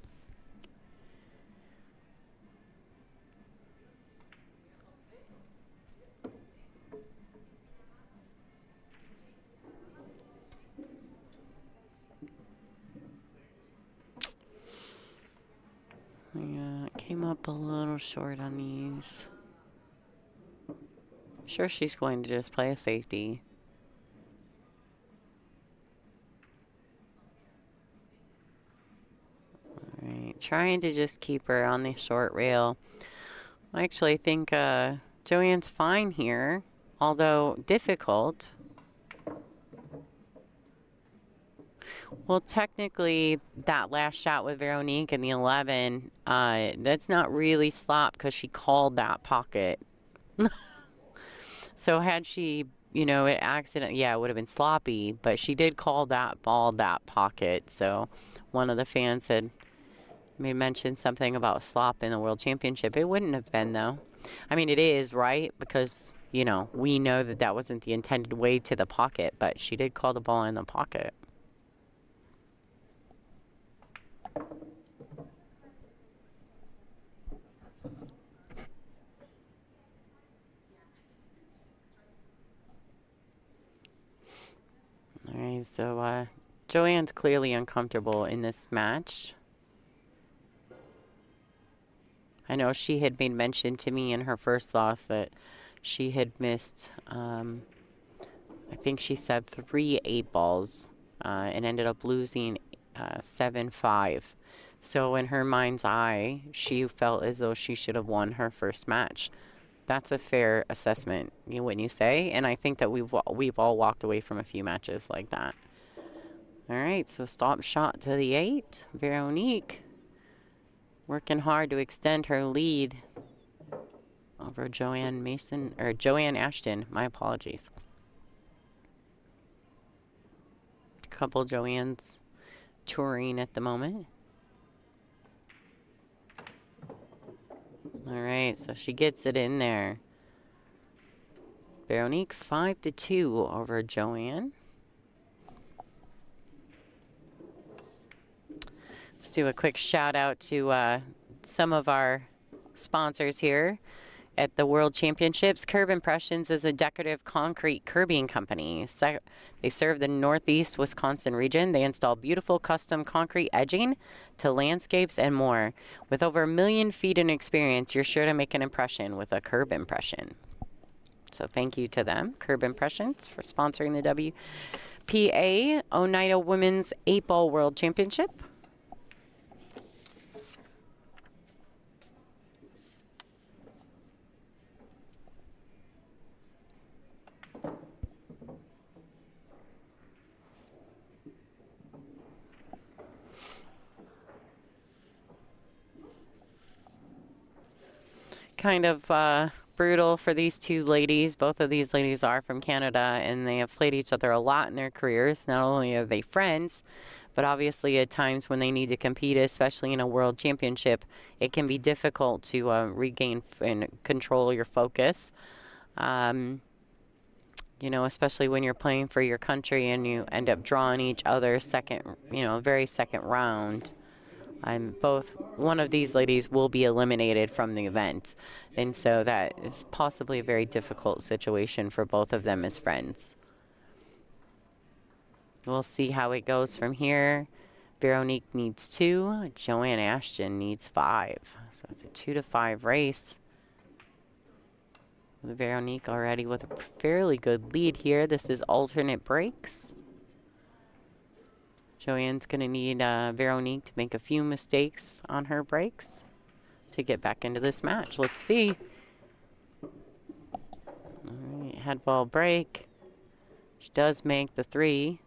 Yeah, it came up a little short on these. Sure, she's going to just play a safety. All right, trying to just keep her on the short rail. I actually think Joanne's fine here, although difficult. Well, technically, that last shot with Veronique in the 11, that's not really slop because she called that pocket. So had she, it it would have been sloppy, but she did call that ball that pocket. So one of the fans had mentioned something about slop in the World Championship. It wouldn't have been, though. I mean, it is, right? Because, we know that wasn't the intended way to the pocket, but she did call the ball in the pocket. All right, so Joanne's clearly uncomfortable in this match. I know she had made mention to me in her first loss that she had missed, I think she said 3 8-balls and ended up losing 7-5. So in her mind's eye, she felt as though she should have won her first match. That's a fair assessment, wouldn't you say? And I think that we've all walked away from a few matches like that. All right, so stop shot to the 8. Veronique working hard to extend her lead over Joanne Ashton. My apologies. A couple Joannes touring at the moment. All right, so she gets it in there. Veronique 5-2 over Joanne. Let's do a quick shout out to some of our sponsors here at the World Championships. Curb Impressions is a decorative concrete curbing company. They serve the Northeast Wisconsin region. They install beautiful custom concrete edging to landscapes and more. With over 1 million feet in experience, you're sure to make an impression with a curb impression. So thank you to them, Curb Impressions, for sponsoring the WPA ONEIDA Women's 8-Ball World Championship. Kind of brutal for these two ladies. Both of these ladies are from Canada, and they have played each other a lot in their careers. Not only are they friends, but obviously at times when they need to compete, especially in a world championship, it can be difficult to regain and control your focus. You know, especially when you're playing for your country and you end up drawing each other very second round. One of these ladies will be eliminated from the event. And so that is possibly a very difficult situation for both of them as friends. We'll see how it goes from here. Veronique needs 2. Joanne Ashton needs 5. So it's a 2-5 race. Veronique already with a fairly good lead here. This is alternate breaks. Joanne's going to need Veronique to make a few mistakes on her breaks to get back into this match. Let's see. All right, head ball break. She does make the 3.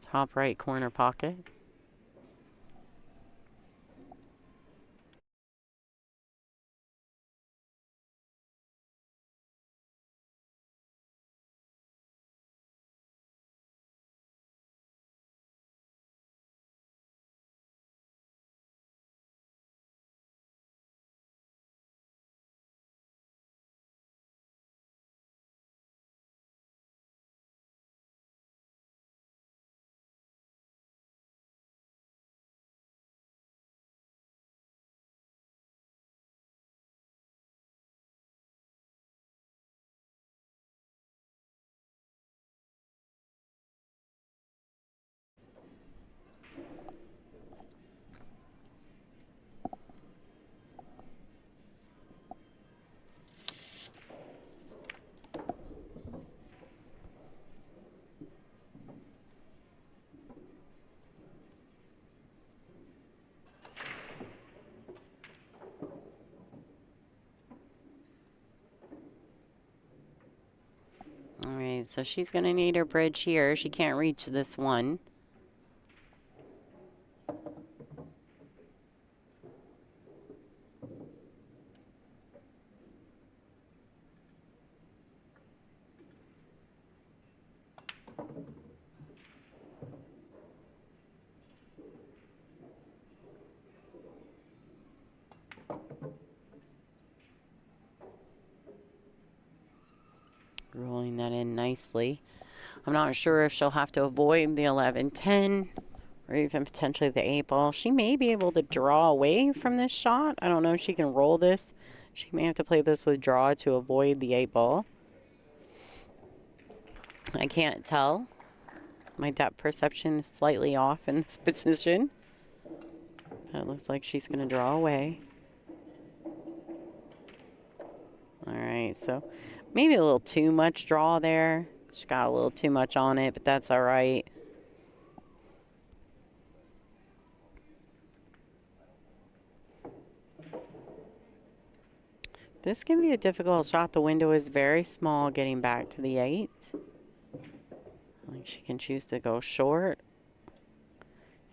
Top right corner pocket. All right, so she's going to need her bridge here. She can't reach this one. Rolling that in nicely. I'm not sure if she'll have to avoid the 11-10 or even potentially the 8 ball. She may be able to draw away from this shot. I don't know if she can roll this. She may have to play this with draw to avoid the 8 ball. I can't tell. My depth perception is slightly off in this position. It looks like she's going to draw away. All right, so maybe a little too much draw there. She got a little too much on it, but that's all right. This can be a difficult shot. The window is very small getting back to the 8. Like she can choose to go short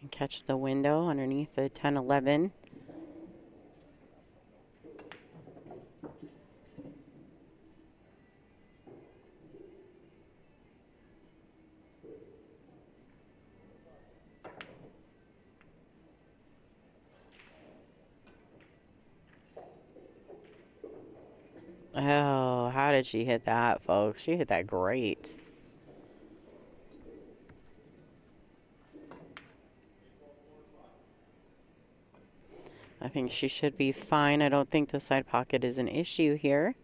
and catch the window underneath the 10-11. Oh, how did she hit that, folks? She hit that great. I think she should be fine. I don't think the side pocket is an issue here.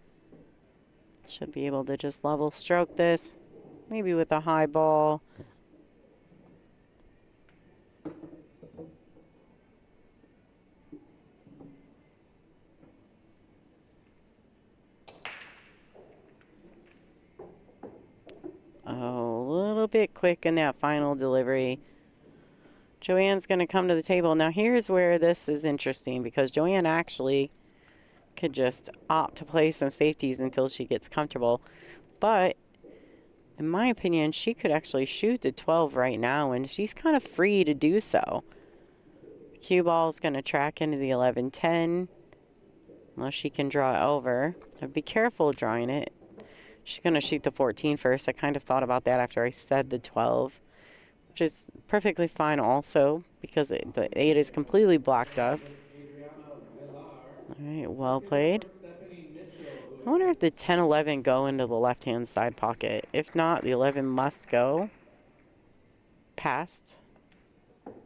Should be able to just level stroke this, maybe with a high ball. Oh, a little bit quick in that final delivery. Joanne's going to come to the table. Now, here's where this is interesting because Joanne actually could just opt to play some safeties until she gets comfortable. But, in my opinion, she could actually shoot the 12 right now, and she's kind of free to do so. Cue ball is going to track into the 11-10. Unless she can draw it over. I'd be careful drawing it. She's going to shoot the 14 first. I kind of thought about that after I said the 12, which is perfectly fine also because the 8 is completely blocked up. All right, well played. I wonder if the 10, 11 go into the left-hand side pocket. If not, the 11 must go past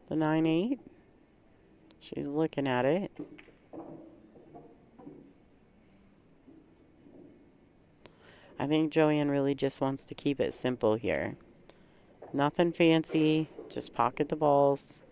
the 9, 8. She's looking at it. I think Joanne really just wants to keep it simple here. Nothing fancy, just pocket the balls.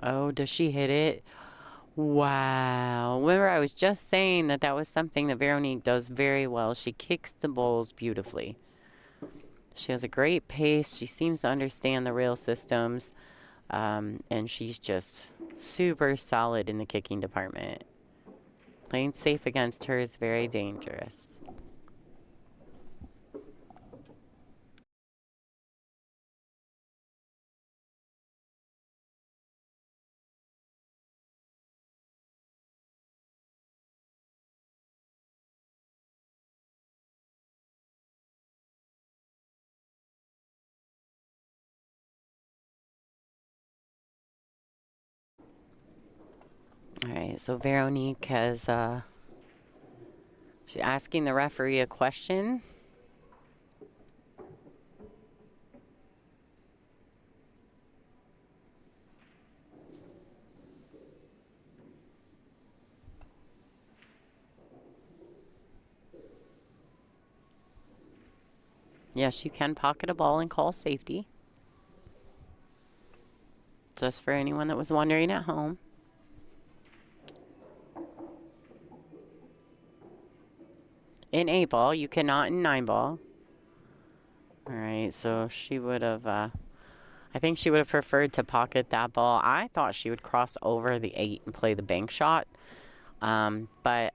Oh, does she hit it? Wow. Remember, I was just saying that that was something that Veronique does very well. She kicks the balls beautifully. She has a great pace. She seems to understand the rail systems. And she's just super solid in the kicking department. Playing safe against her is very dangerous. All right, so Veronique has, she's asking the referee a question. Yes, you can pocket a ball and call safety. Just for anyone that was wondering at home. In 8 ball, you cannot in 9 ball. All right, so she would have, I think she would have preferred to pocket that ball. I thought she would cross over the 8 and play the bank shot. But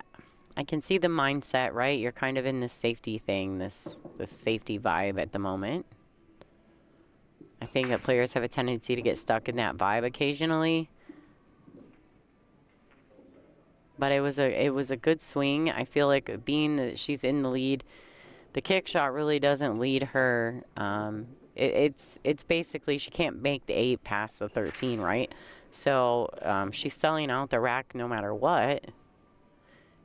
I can see the mindset, right? You're kind of in this safety thing, this safety vibe at the moment. I think that players have a tendency to get stuck in that vibe occasionally. But it was a good swing. I feel like being that she's in the lead, the kick shot really doesn't lead her. It's basically she can't make the 8 past the 13, right? So she's selling out the rack no matter what,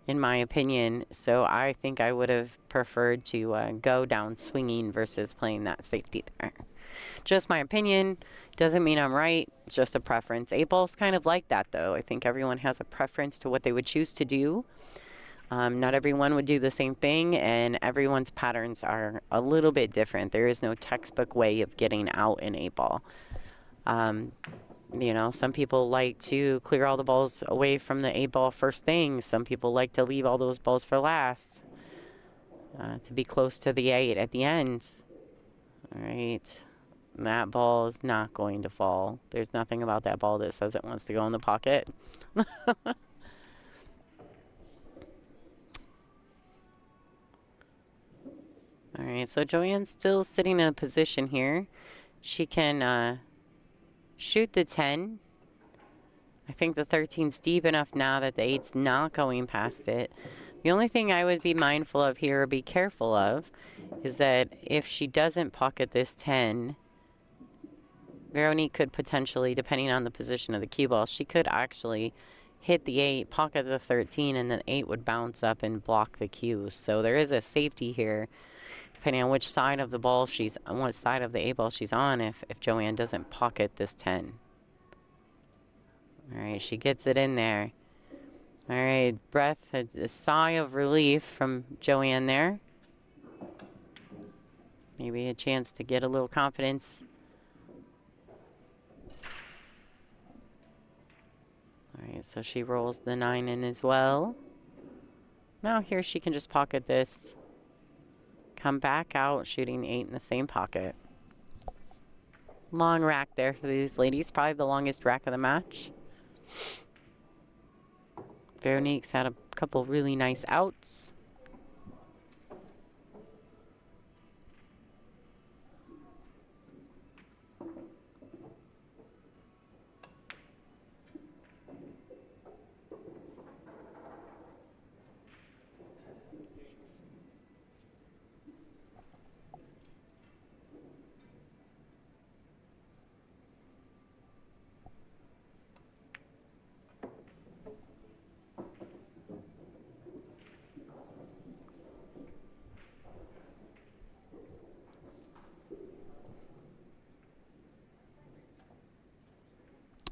in my opinion. So I think I would have preferred to go down swinging versus playing that safety there. Just my opinion. Doesn't mean I'm right. It's just a preference. 8 ball's kind of like that, though. I think everyone has a preference to what they would choose to do. Not everyone would do the same thing, and everyone's patterns are a little bit different. There is no textbook way of getting out in 8 ball. You know, some people like to clear all the balls away from the 8 ball first thing. Some people like to leave all those balls for last, to be close to the 8 at the end. All right. That ball is not going to fall. There's nothing about that ball that says it wants to go in the pocket. All right, so Joanne's still sitting in a position here. She can shoot the 10. I think the 13's deep enough now that the 8's not going past it. The only thing I would be mindful of here or be careful of is that if she doesn't pocket this 10, Veronique could potentially, depending on the position of the cue ball, she could actually hit the 8, pocket the 13, and the 8 would bounce up and block the cue. So there is a safety here, depending on which side of the ball she's on, what side of the 8 ball she's on, if Joanne doesn't pocket this 10. All right, she gets it in there. All right, breath, a sigh of relief from Joanne there. Maybe a chance to get a little confidence. All right, so she rolls the 9 in as well. Now here she can just pocket this. Come back out, shooting 8 in the same pocket. Long rack there for these ladies. Probably the longest rack of the match. Veronique's had a couple really nice outs.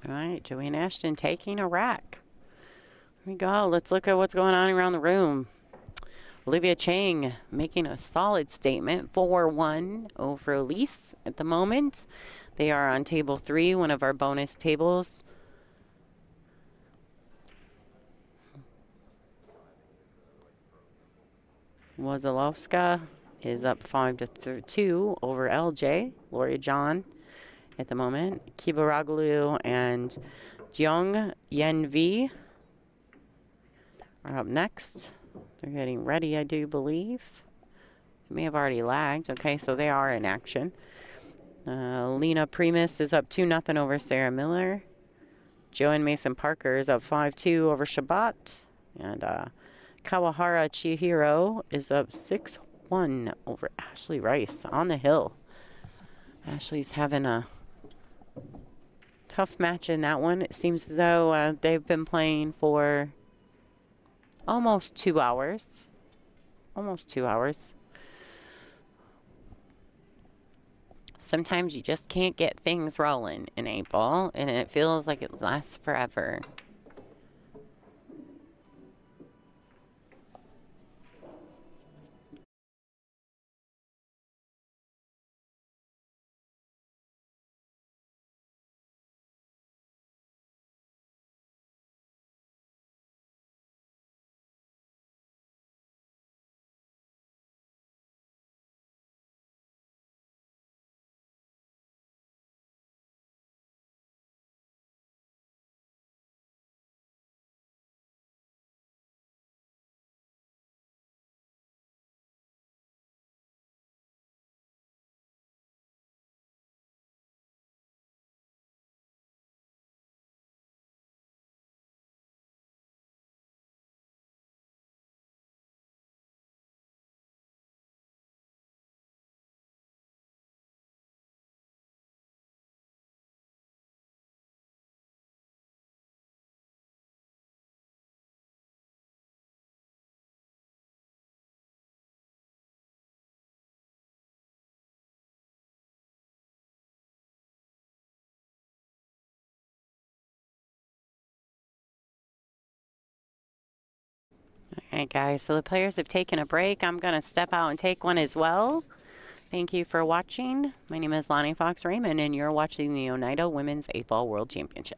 All right, Joanne Ashton taking a rack. Here we go. Let's look at what's going on around the room. Olivia Chang making a solid statement, 4-1 over Elise at the moment. They are on table 3, one of our bonus tables. Wazalowska is up 5-2 over LJ, Lori John at the moment. Kibaraglu and Jeong Yen V are up next. They're getting ready, I do believe. It may have already lagged. Okay, so they are in action. Lena Primus is up 2-0 over Sarah Miller. Joanne Mason Parker is up 5-2 over Shabbat. And Kawahara Chihiro is up 6-1 over Ashley Rice on the hill. Ashley's having a tough match in that one. It seems as though they've been playing for almost 2 hours. Almost 2 hours. Sometimes you just can't get things rolling in 8-ball, and it feels like it lasts forever. All right, guys, so the players have taken a break. I'm going to step out and take one as well. Thank you for watching. My name is Lonnie Fox Raymond, and you're watching the ONEIDA Women's 8-Ball World Championship.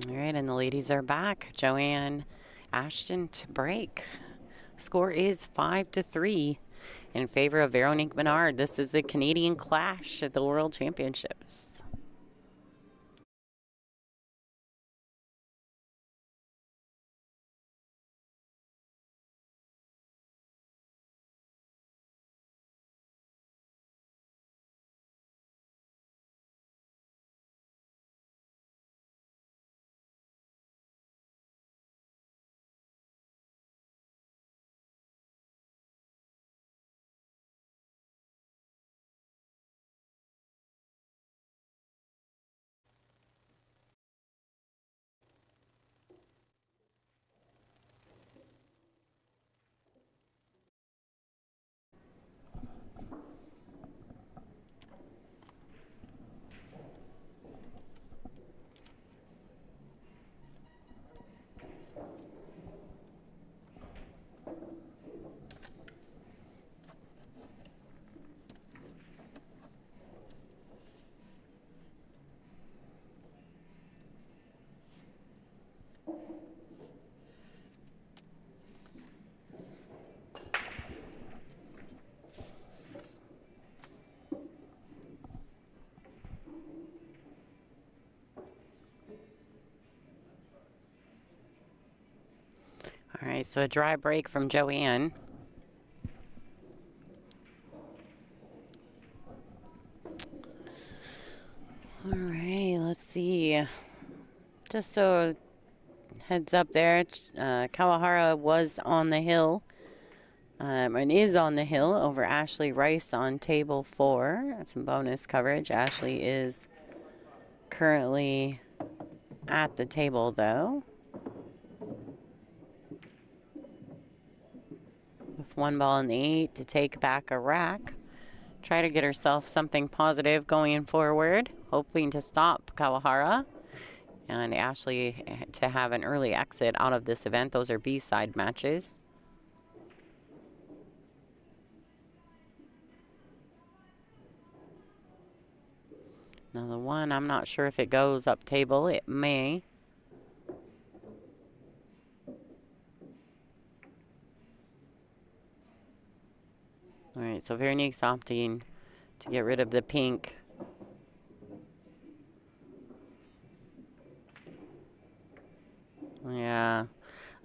All right, and the ladies are back. Joanne, Ashton to break. Score is 5-3 in favor of Veronique Menard. This is the Canadian Clash at the World Championships. All right, so a dry break from Joanne. All right, let's see. Just so heads up there, Kawahara was on the hill and is on the hill over Ashley Rice on table 4. Some bonus coverage. Ashley is currently at the table, though, with 1 ball in the 8 to take back a rack. Try to get herself something positive going forward, hoping to stop Kawahara and Ashley to have an early exit out of this event. Those are B-side matches. Now the 1, I'm not sure if it goes up table. It may. All right, so Veronique's opting to get rid of the pink. Yeah,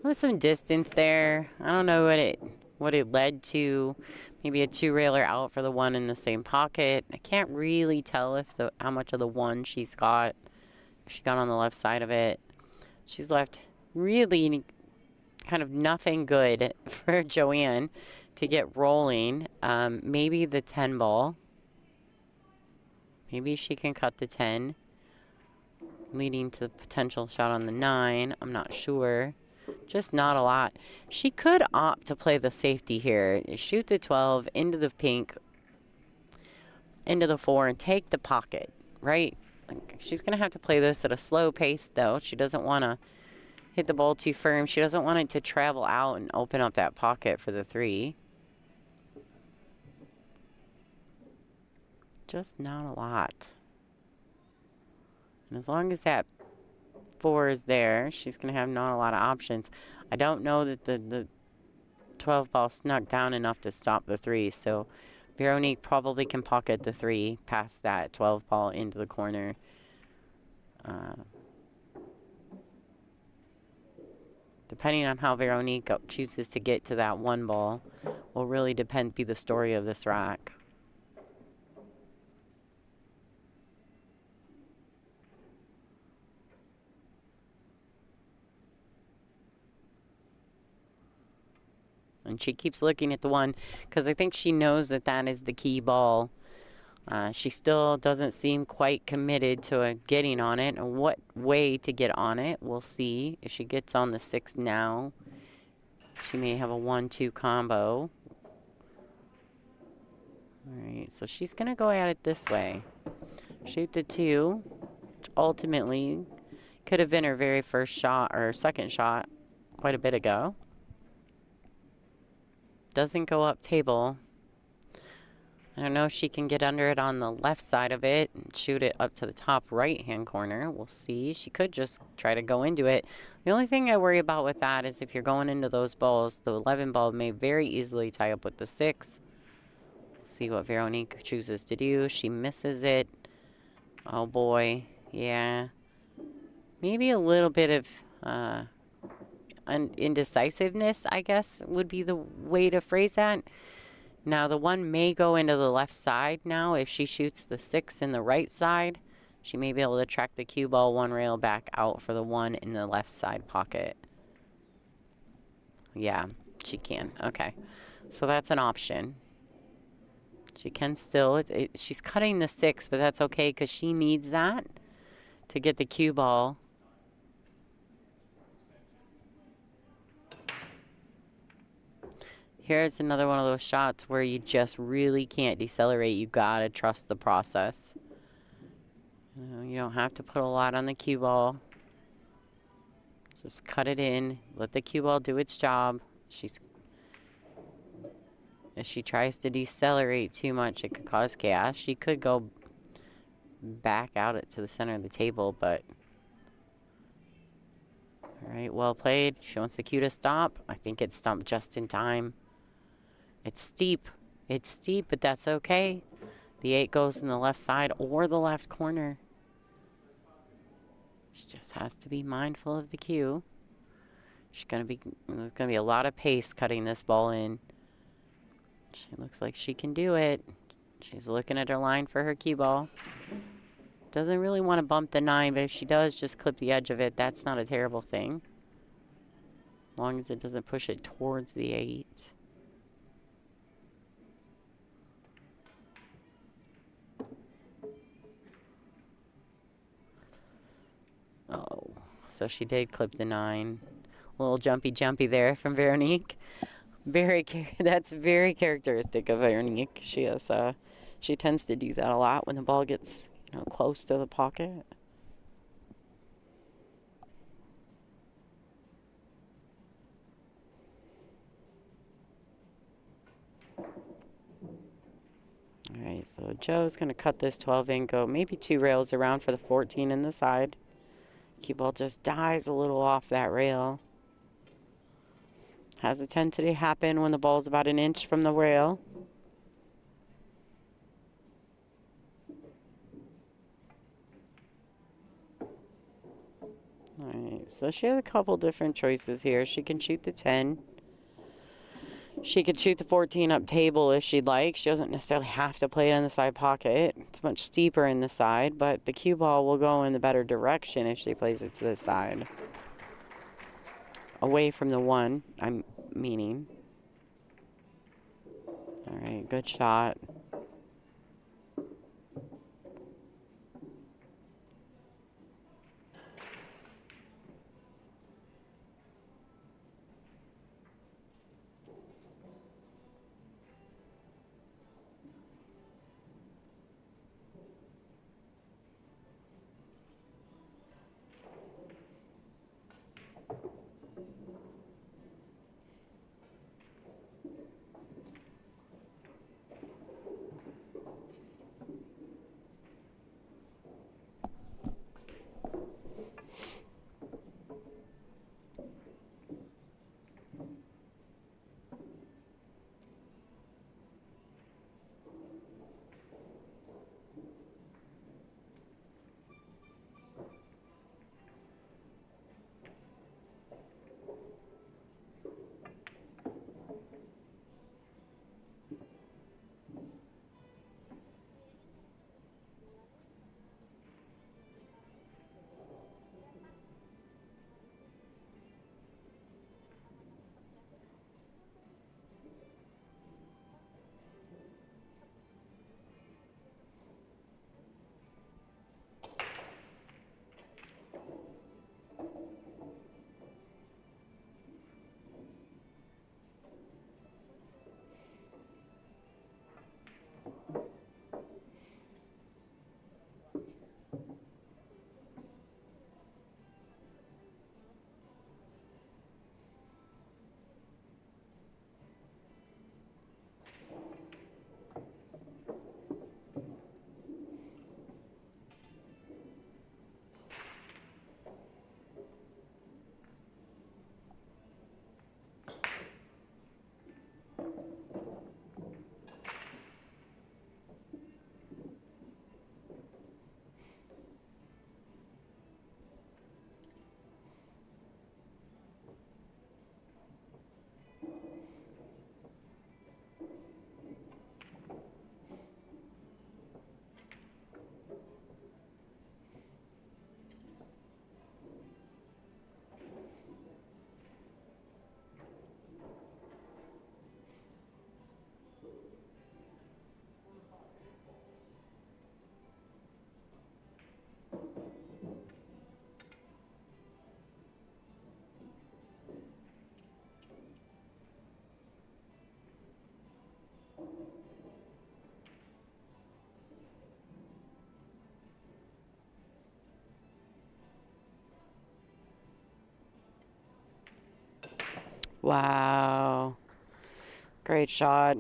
with some distance there. I don't know what it led to. Maybe a 2-railer out for the 1 in the same pocket. I can't really tell if how much of the 1 she's got. If she got on the left side of it. She's left really kind of nothing good for Joanne to get rolling. Maybe the 10 ball. Maybe she can cut the 10, leading to the potential shot on the 9. I'm not sure. Just not a lot. She could opt to play the safety here. Shoot the 12 into the pink, into the 4, and take the pocket, right? She's going to have to play this at a slow pace, though. She doesn't want to hit the ball too firm. She doesn't want it to travel out and open up that pocket for the 3. Just not a lot. And as long as that 4 is there, she's going to have not a lot of options. I don't know that the 12 ball snuck down enough to stop the 3, so Veronique probably can pocket the 3 past that 12 ball into the corner. Depending on how Veronique chooses to get to that 1 ball will really be the story of this rack. And she keeps looking at the 1 because I think she knows that that is the key ball. She still doesn't seem quite committed to getting on it. And what way to get on it, we'll see. If she gets on the 6 now, she may have a 1-2 combo. All right, so she's going to go at it this way. Shoot the 2, which ultimately could have been her very first shot or second shot quite a bit ago. Doesn't go up table. I don't know if she can get under it on the left side of it and shoot it up to the top right-hand corner. We'll see. She could just try to go into it. The only thing I worry about with that is if you're going into those balls, the 11 ball may very easily tie up with the 6. See what Veronique chooses to do. She misses it. Oh boy. Yeah. Maybe a little bit of indecisiveness, I guess, would be the way to phrase that. Now, the 1 may go into the left side now. If she shoots the 6 in the right side, she may be able to track the cue ball 1 rail back out for the 1 in the left side pocket. Yeah, she can. Okay. So that's an option. She can still, she's cutting the 6, but that's okay because she needs that to get the cue ball. Here's another one of those shots where you just really can't decelerate. You gotta trust the process. You don't have to put a lot on the cue ball. Just cut it in. Let the cue ball do its job. If she tries to decelerate too much, it could cause chaos. She could go back out it to the center of the table, but... Alright, well played. She wants the cue to stop. I think it stopped just in time. It's steep. It's steep, but that's okay. The 8 goes in the left side or the left corner. She just has to be mindful of the cue. There's gonna be a lot of pace cutting this ball in. She looks like she can do it. She's looking at her line for her cue ball. Doesn't really want to bump the 9, but if she does just clip the edge of it, that's not a terrible thing. As long as it doesn't push it towards the 8. Oh, so she did clip the 9. A little jumpy there from Veronique. That's very characteristic of Veronique. She tends to do that a lot when the ball gets, close to the pocket. All right, so Joe's going to cut this 12 in, go maybe 2 rails around for the 14 in the side. Cue ball just dies a little off that rail. Has a tendency to happen when the ball's about an inch from the rail. All right, so she has a couple different choices here. She can shoot the 10. She could shoot the 14 up table if she'd like. She doesn't necessarily have to play it in the side pocket. It's much steeper in the side, but the cue ball will go in the better direction if she plays it to the side. Away from the 1, I'm meaning. All right, good shot. Wow. Great shot.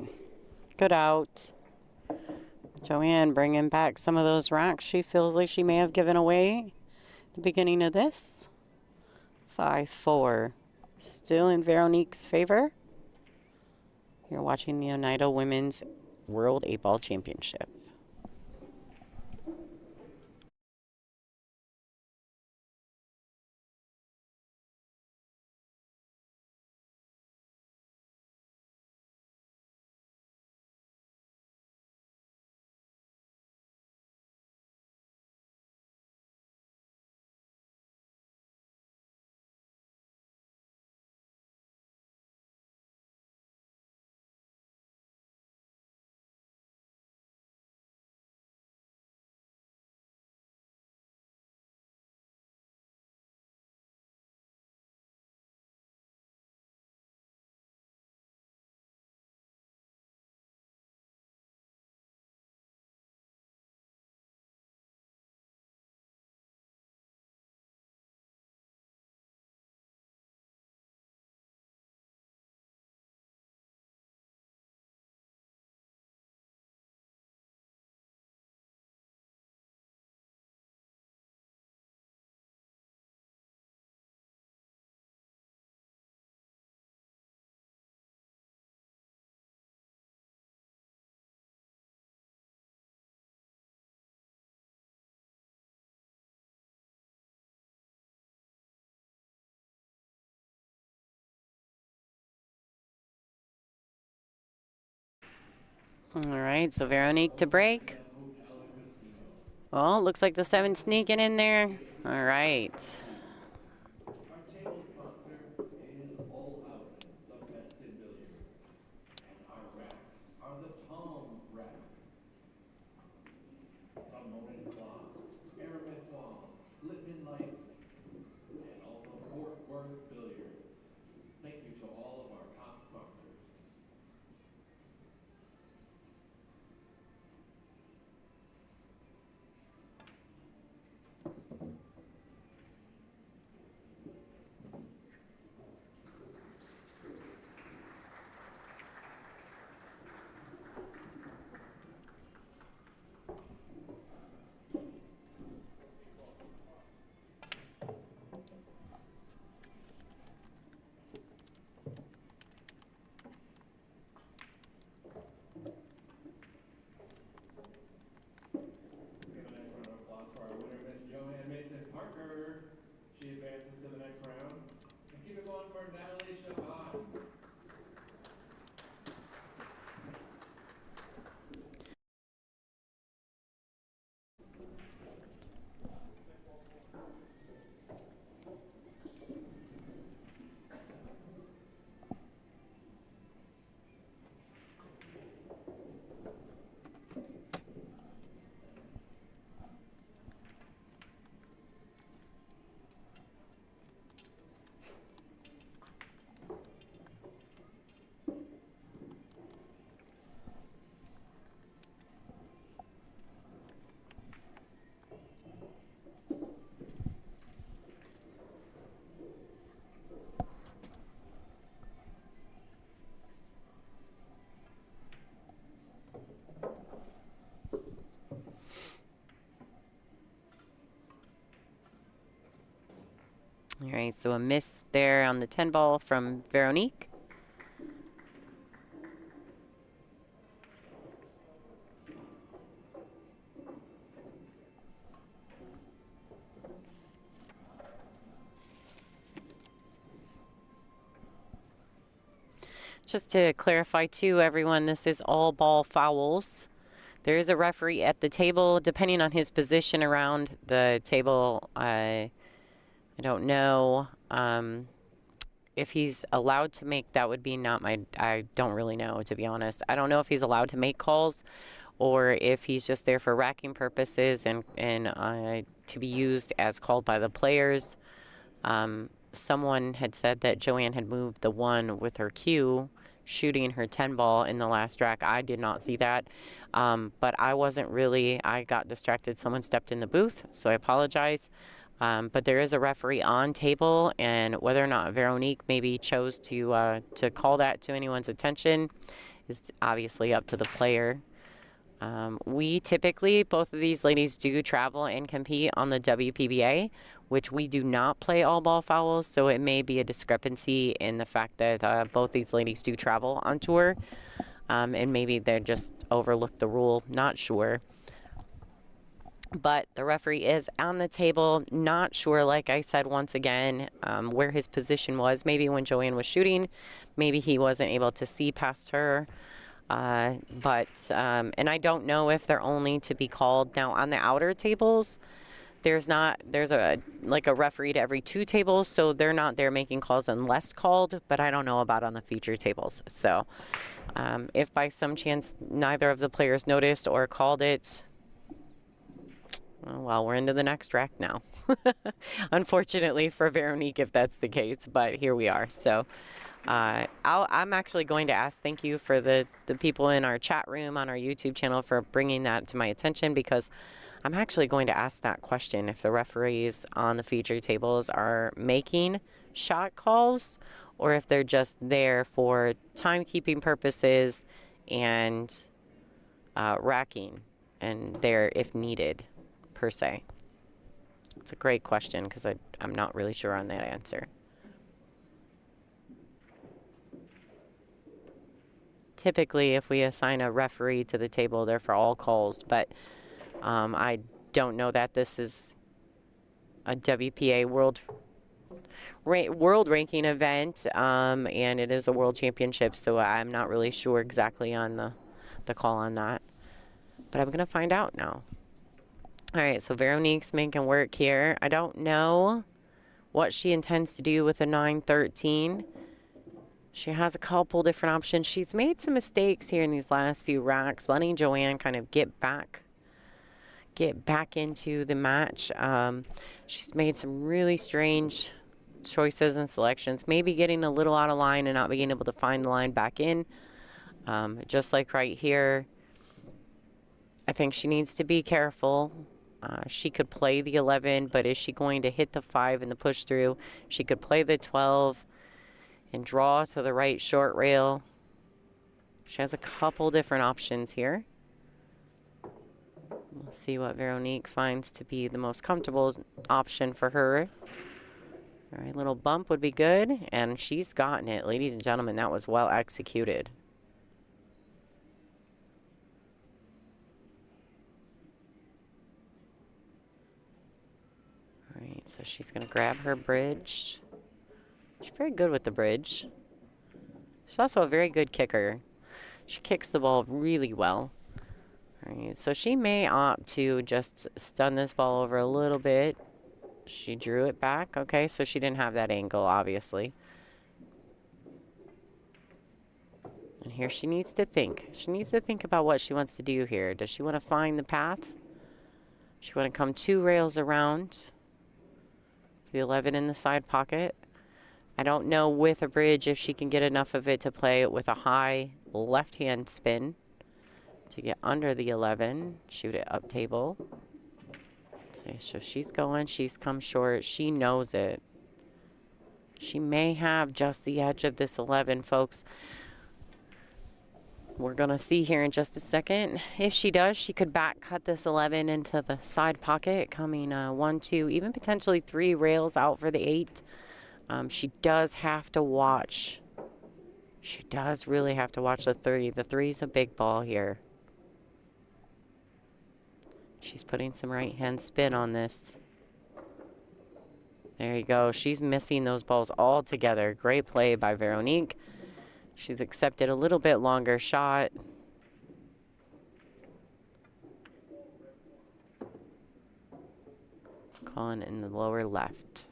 Good out. Joanne bringing back some of those racks she feels like she may have given away at the beginning of this. 5-4. Still in Veronique's favor. You're watching the ONEIDA Women's World 8-Ball Championship. All right, so Veronique to break. Well, looks like the 7 sneaking in there. All right. Our table sponsor is Olhausen, the best in billiards. And our racks are the Taom rack. Simonis cloth, Aramith balls, Lippmann lights, and also Fort Worth billiards. Thank you to all of our top sponsors. Joanne Parker. She advances to the next round. And keep it going for Joanne. All right, so a miss there on the 10 ball from Veronique. Just to clarify too, everyone, this is all ball fouls. There is a referee at the table, depending on his position around the table. I don't know if he's allowed to make, that would be not my, I don't really know, to be honest. I don't know if he's allowed to make calls or if he's just there for racking purposes and to be used as called by the players. Someone had said that Joanne had moved the 1 with her cue, shooting her 10 ball in the last rack. I did not see that, but I wasn't really, I got distracted. Someone stepped in the booth, so I apologize. But there is a referee on table, and whether or not Veronique maybe chose to call that to anyone's attention is obviously up to the player. We typically, both of these ladies do travel and compete on the WPBA, which we do not play all ball fouls, so it may be a discrepancy in the fact that both these ladies do travel on tour, and maybe they just overlooked the rule, not sure. But the referee is on the table, not sure, like I said, once again, where his position was. Maybe when Joanne was shooting, maybe he wasn't able to see past her. And I don't know if they're only to be called. Now, on the outer tables, there's a referee to every 2 tables, so they're not there making calls unless called, but I don't know about on the feature tables. So if by some chance neither of the players noticed or called it, well, we're into the next rack now. Unfortunately for Veronique, if that's the case, but here we are. So I'm actually going to ask, thank you for the people in our chat room on our YouTube channel for bringing that to my attention, because I'm actually going to ask that question if the referees on the feature tables are making shot calls or if they're just there for timekeeping purposes and racking and there if needed, per se. It's a great question because I'm not really sure on that answer. Typically, if we assign a referee to the table, they're for all calls, but I don't know that this is a WPA world ranking event, and it is a world championship, so I'm not really sure exactly on the call on that. But I'm going to find out now. All right, so Veronique's making work here. I don't know what she intends to do with the 9-13. She has a couple different options. She's made some mistakes here in these last few racks, letting Joanne kind of get back into the match. She's made some really strange choices and selections, maybe getting a little out of line and not being able to find the line back in. Just like right here, I think she needs to be careful. She could play the 11, but is she going to hit the 5 in the push through? She could play the 12 and draw to the right short rail. She has a couple different options here. We'll see what Veronique finds to be the most comfortable option for her. All right, little bump would be good, and she's gotten it. Ladies and gentlemen, that was well executed. All right, so she's going to grab her bridge. She's very good with the bridge. She's also a very good kicker. She kicks the ball really well. All right, so she may opt to just stun this ball over a little bit. She drew it back. Okay, so she didn't have that angle, obviously. And here she needs to think. She needs to think about what she wants to do here. Does she want to find the path? She want to come 2 rails around. The 11 in the side pocket. I don't know with a bridge if she can get enough of it to play it with a high left-hand spin to get under the 11, shoot it up table. So she's going, she's come short, she knows it. She may have just the edge of this 11, folks. We're going to see here in just a second. If she does, she could back cut this 11 into the side pocket, coming 1, 2, even potentially 3 rails out for the 8. She does have to watch. She does really have to watch the 3. The 3 is a big ball here. She's putting some right-hand spin on this. There you go. She's missing those balls all together. Great play by Veronique. She's accepted a little bit longer shot. Calling in the lower left.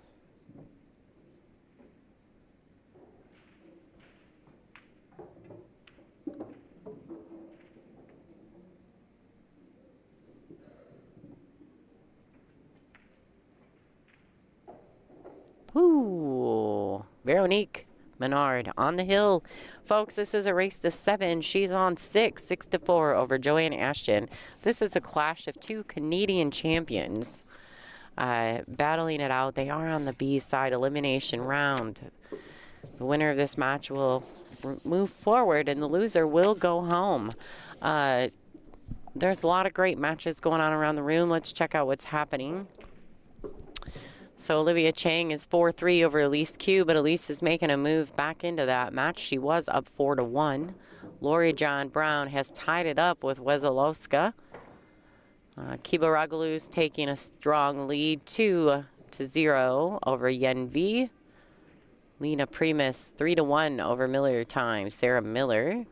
Ooh, Veronique Menard on the hill. Folks, this is a race to 7. She's on 6-4 over Joanne Ashton. This is a clash of 2 Canadian champions. battling it out. They are on the B side elimination round. The winner of this match will move forward, and the loser will go home. There's a lot of great matches going on around the room. Let's check out what's happening. So Olivia Chang is 4-3 over Elise Q, but Elise is making a move back into that match. She was up 4-1. Lori John Brown has tied it up with Wesolowska. Kiba Ragalu's taking a strong lead 2-0 over Yen V. Lena Primus 3-1 over Miller Times. Sarah Miller.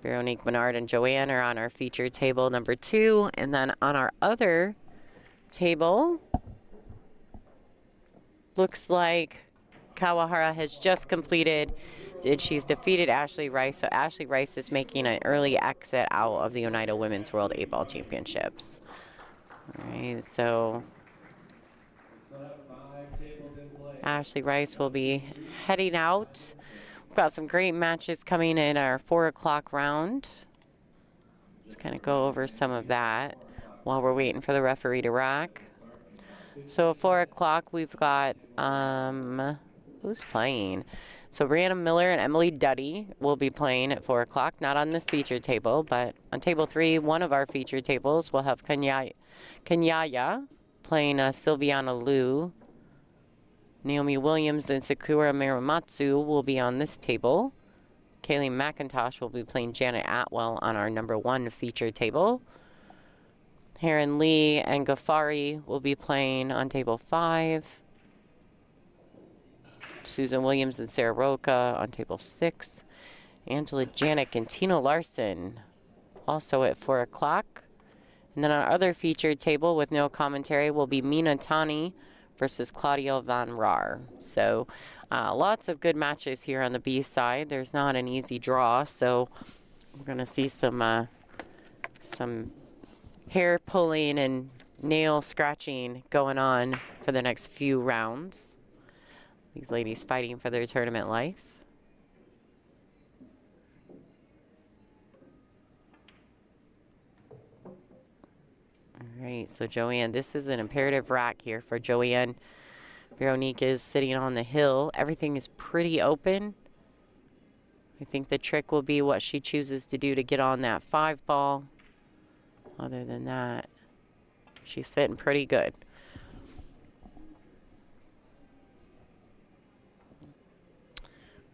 Veronique, Menard, and Joanne are on our featured table number 2. And then on our other table, looks like Kawahara has just completed. She's defeated Ashley Rice. So Ashley Rice is making an early exit out of the ONEIDA Women's World 8-Ball Championships. All right, so Ashley Rice will be heading out. We've got some great matches coming in our 4 o'clock round. Let's kind of go over some of that while we're waiting for the referee to rack. So at 4 o'clock, we've got, who's playing? So Brianna Miller and Emily Duddy will be playing at 4 o'clock, not on the featured table, but on table 3, one of our featured tables, we'll have Kanyaya playing Sylviana Liu. Naomi Williams and Sakura Miramatsu will be on this table. Kaylee McIntosh will be playing Janet Atwell on our number 1 featured table. Heron Lee and Ghaffari will be playing on table 5. Susan Williams and Sarah Roca on table 6. Angela Janik and Tina Larson also at 4 o'clock. And then our other featured table with no commentary will be Mina Tani versus Claudio Van Raar. So lots of good matches here on the B side. There's not an easy draw, so we're going to see some hair pulling and nail scratching going on for the next few rounds. These ladies fighting for their tournament life. All right, so Joanne, this is an imperative rack here for Joanne. Veronique is sitting on the hill. Everything is pretty open. I think the trick will be what she chooses to do to get on that 5 ball. Other than that, she's sitting pretty good.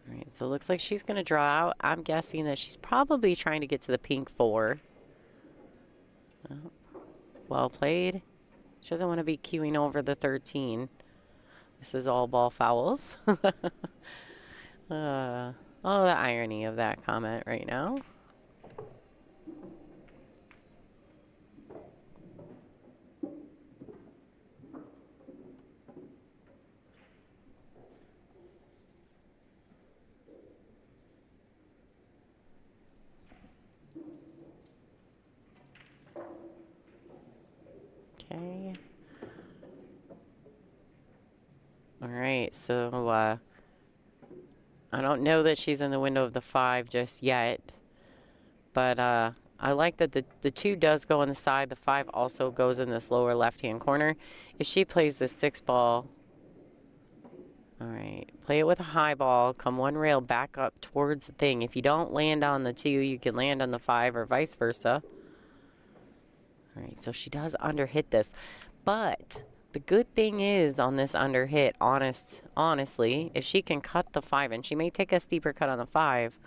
All right, so it looks like she's going to draw out. I'm guessing that she's probably trying to get to the pink 4. Oh, well played. She doesn't want to be queuing over the 13. This is all ball fouls. Oh, the irony of that comment right now. Okay. All right, so I don't know that she's in the window of the 5 just yet, but I like that the 2 does go on the side. The 5 also goes in this lower left-hand corner. If she plays the 6 ball, all right, play it with a high ball, come 1 rail back up towards the thing. If you don't land on the 2, you can land on the 5 or vice versa. All right, so she does underhit this, but the good thing is on this underhit, honestly, if she can cut the 5, and she may take a steeper cut on the 5,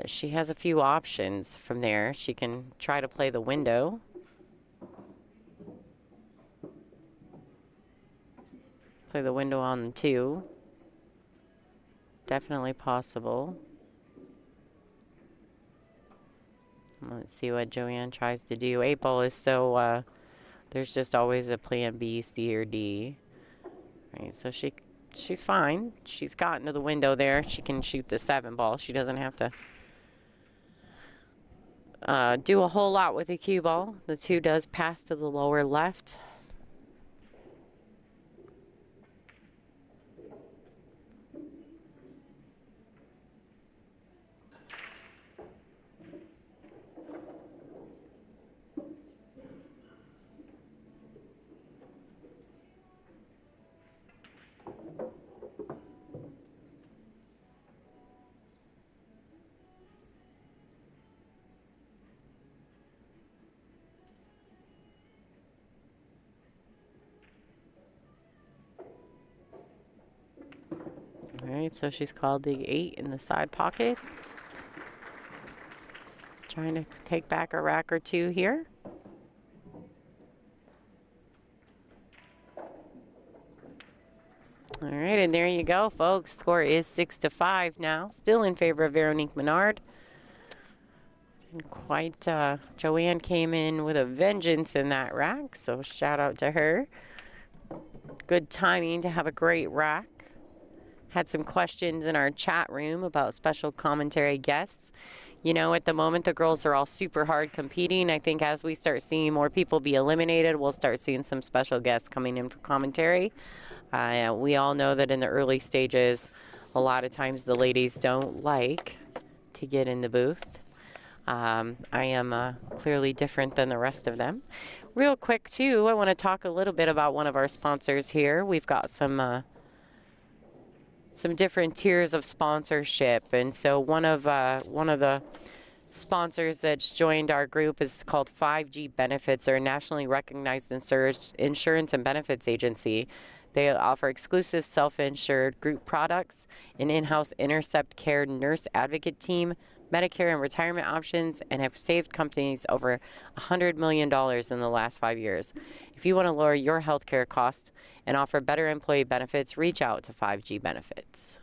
she has a few options from there. She can try to play the window. Play the window on the 2. Definitely possible. Let's see what Joanne tries to do. 8 ball is so, there's just always a plan B, C, or D. Right, so she's fine. She's gotten to the window there. She can shoot the 7 ball. She doesn't have to do a whole lot with the cue ball. The 2 does pass to the lower left. right, so she's called the 8 in the side pocket. Trying to take back a rack or two here. All right, and there you go, folks. Score is 6-5 now. Still in favor of Veronique Menard. Didn't quite, Joanne came in with a vengeance in that rack, so shout out to her. Good timing to have a great rack. Had some questions in our chat room about special commentary guests. You know, at the moment, the girls are all super hard competing. I think as we start seeing more people be eliminated, we'll start seeing some special guests coming in for commentary. We all know that in the early stages, a lot of times the ladies don't like to get in the booth. I am clearly different than the rest of them. Real quick, too, I want to talk a little bit about one of our sponsors here. We've got some different tiers of sponsorship, and so one of the sponsors that's joined our group is called 5G Benefits, or a nationally recognized insurance and benefits agency. They offer exclusive self-insured group products, an in-house Intercept Care nurse advocate team, Medicare and retirement options, and have saved companies over $100 million in the last 5 years. If you want to lower your healthcare costs and offer better employee benefits, reach out to 5G Benefits.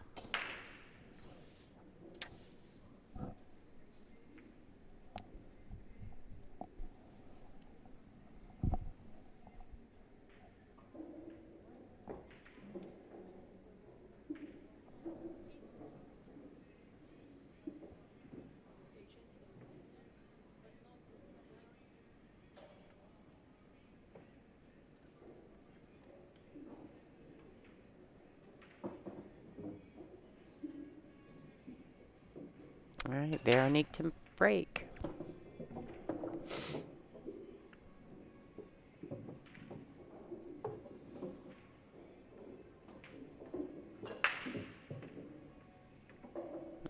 All right, Veronique to break.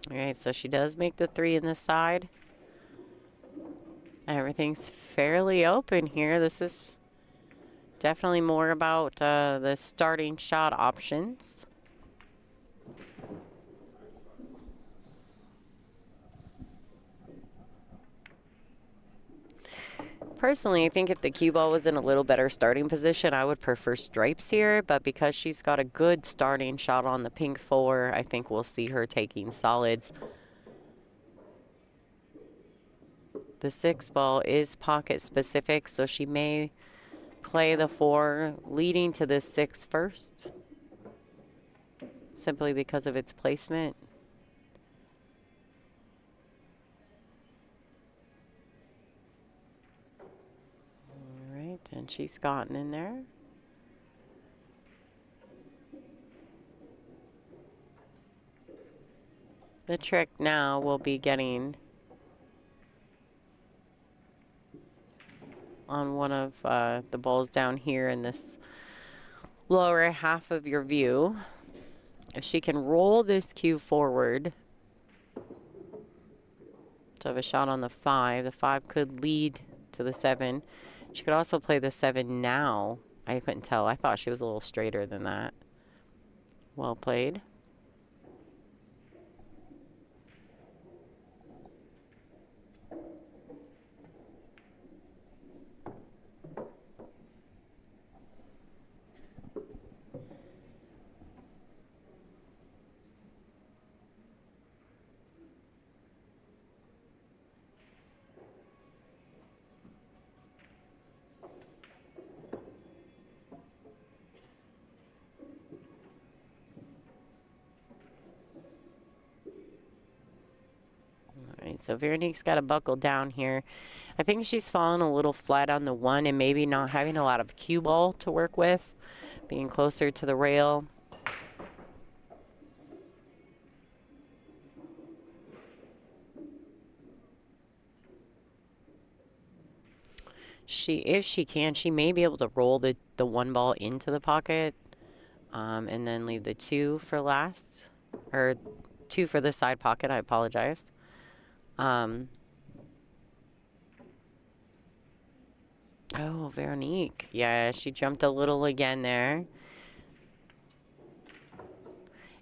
All right, so she does make the 3 in the side. Everything's fairly open here. This is definitely more about the starting shot options. Personally, I think if the cue ball was in a little better starting position, I would prefer stripes here, but because she's got a good starting shot on the pink 4, I think we'll see her taking solids. The 6 ball is pocket specific, so she may play the 4 leading to the 6 first, simply because of its placement. And she's gotten in there. The trick now will be getting on one of the balls down here in this lower half of your view. If she can roll this cue forward to have a shot on the 5, the 5 could lead to the 7. She could also play the 7 now. I couldn't tell. I thought she was a little straighter than that. Well played. So Veronique's got to buckle down here. I think she's fallen a little flat on the 1 and maybe not having a lot of cue ball to work with, being closer to the rail. If she can, she may be able to roll the 1 ball into the pocket and then leave the 2 for last, or 2 for the side pocket. I apologize. Oh, Veronique. Yeah, she jumped a little again there.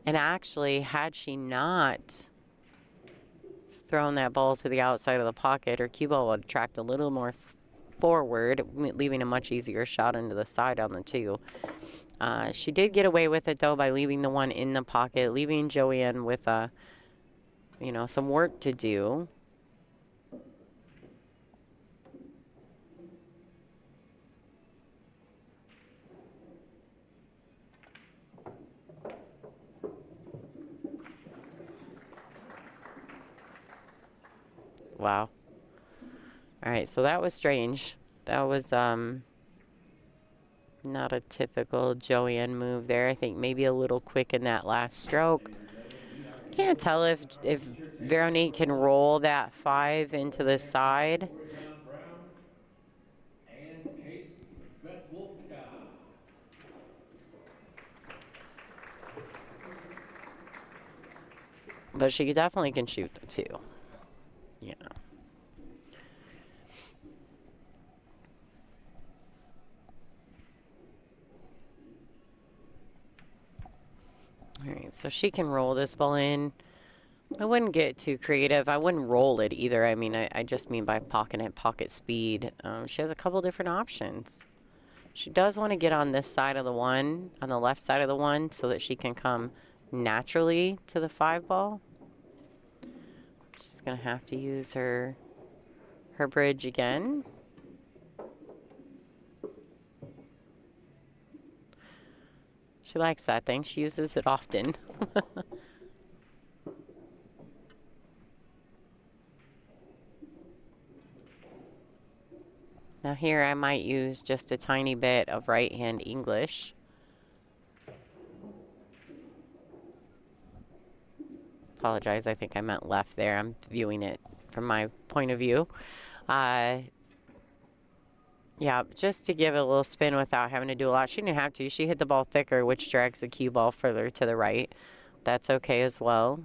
And actually, had she not thrown that ball to the outside of the pocket, her cue ball would have tracked a little more forward, leaving a much easier shot into the side on the 2. She did get away with it, though, by leaving the 1 in the pocket, leaving Joanne with, you know, some work to do. Wow. All right, so that was strange. That was not a typical Joanne move there. I think maybe a little quick in that last stroke. Can't tell if Veronique can roll that 5 into the side. But she definitely can shoot the 2. Yeah. All right, so she can roll this ball in. I wouldn't get too creative. I wouldn't roll it either. I mean, I just mean by pocket speed. She has a couple different options. She does want to get on this side of the 1, on the left side of the 1, so that she can come naturally to the 5 ball. She's going to have to use her bridge again. She likes that thing. She uses it often. Now here I might use just a tiny bit of right-hand English. Apologize, I think I meant left there. I'm viewing it from my point of view. Yeah, just to give it a little spin without having to do a lot. She didn't have to. She hit the ball thicker, which drags the cue ball further to the right. That's okay as well.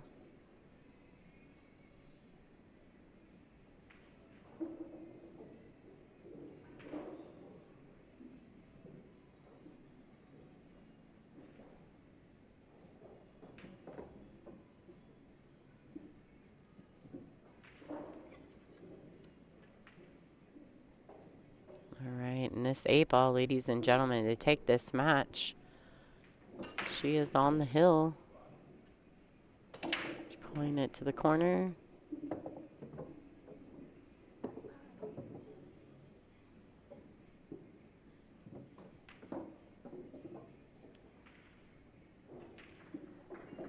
All right, and this 8 ball, ladies and gentlemen, to take this match, she is on the hill. Coin it to the corner.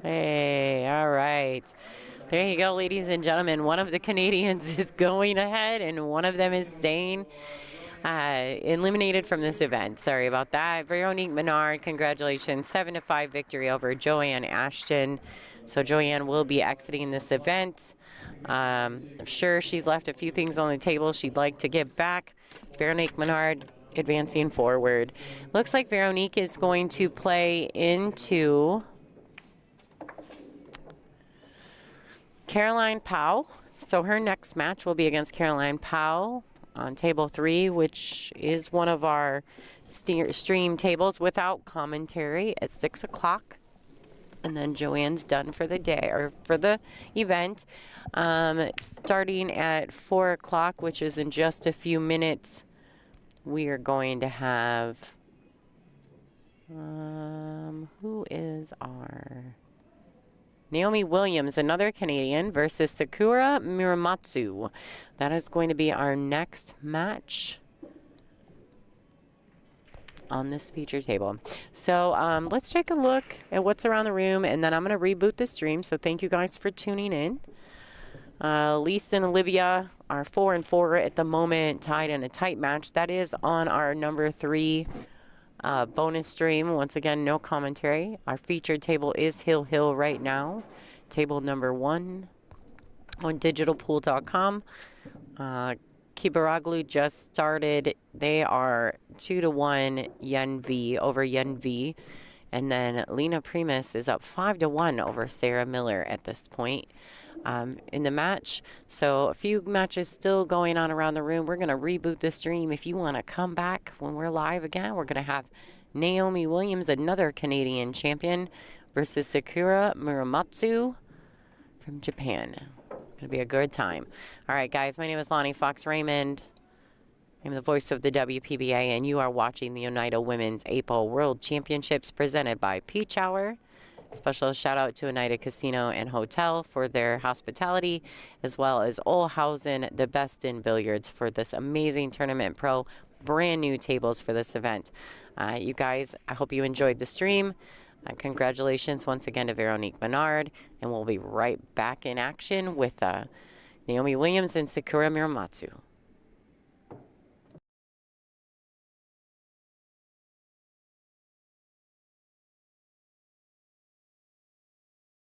Hey, all right. There you go, ladies and gentlemen. One of the Canadians is going ahead, and one of them is staying eliminated from this event. Sorry about that. Veronique Menard, congratulations. 7-5 victory over Joanne Ashton. So Joanne will be exiting this event. I'm sure she's left a few things on the table she'd like to give back. Veronique Menard advancing forward. Looks like Veronique is going to play into Caroline Powell. So her next match will be against Caroline Powell on table 3, which is one of our stream tables without commentary at 6 o'clock. And then Joanne's done for the day, or for the event. Starting at 4 o'clock, which is in just a few minutes, we are going to have, who is our... Naomi Williams, another Canadian, versus Sakura Muramatsu. That is going to be our next match on this feature table. So let's take a look at what's around the room, and then I'm going to reboot the stream. So thank you guys for tuning in. Lisa and Olivia are 4-4 at the moment, tied in a tight match. That is on our number 3 bonus stream. Once again, no commentary. Our featured table is Hill right now. Table number 1 on digitalpool.com. Kibaraglu just started. They are 2-1 Yen V over Yen V. And then Lena Primus is up 5-1 over Sarah Miller at this point in the match. So a few matches still going on around the room. We're going to reboot the stream. If you want to come back when we're live again, we're going to have Naomi Williams, another Canadian champion, versus Sakura Muramatsu from Japan. Gonna be a good time. All right, guys, my name is Lonnie Fox Raymond. I'm the voice of the WPBA, and you are watching the ONEIDA Women's APO World Championships presented by Pechauer. Special shout out to ONEIDA Casino and Hotel for their hospitality, as well as Olhausen, the best in billiards, for this amazing Tournament Pro brand new tables for this event. You guys, I hope you enjoyed the stream. Congratulations once again to Veronique Menard, and we'll be right back in action with Naomi Williams and Sakura Muramatsu.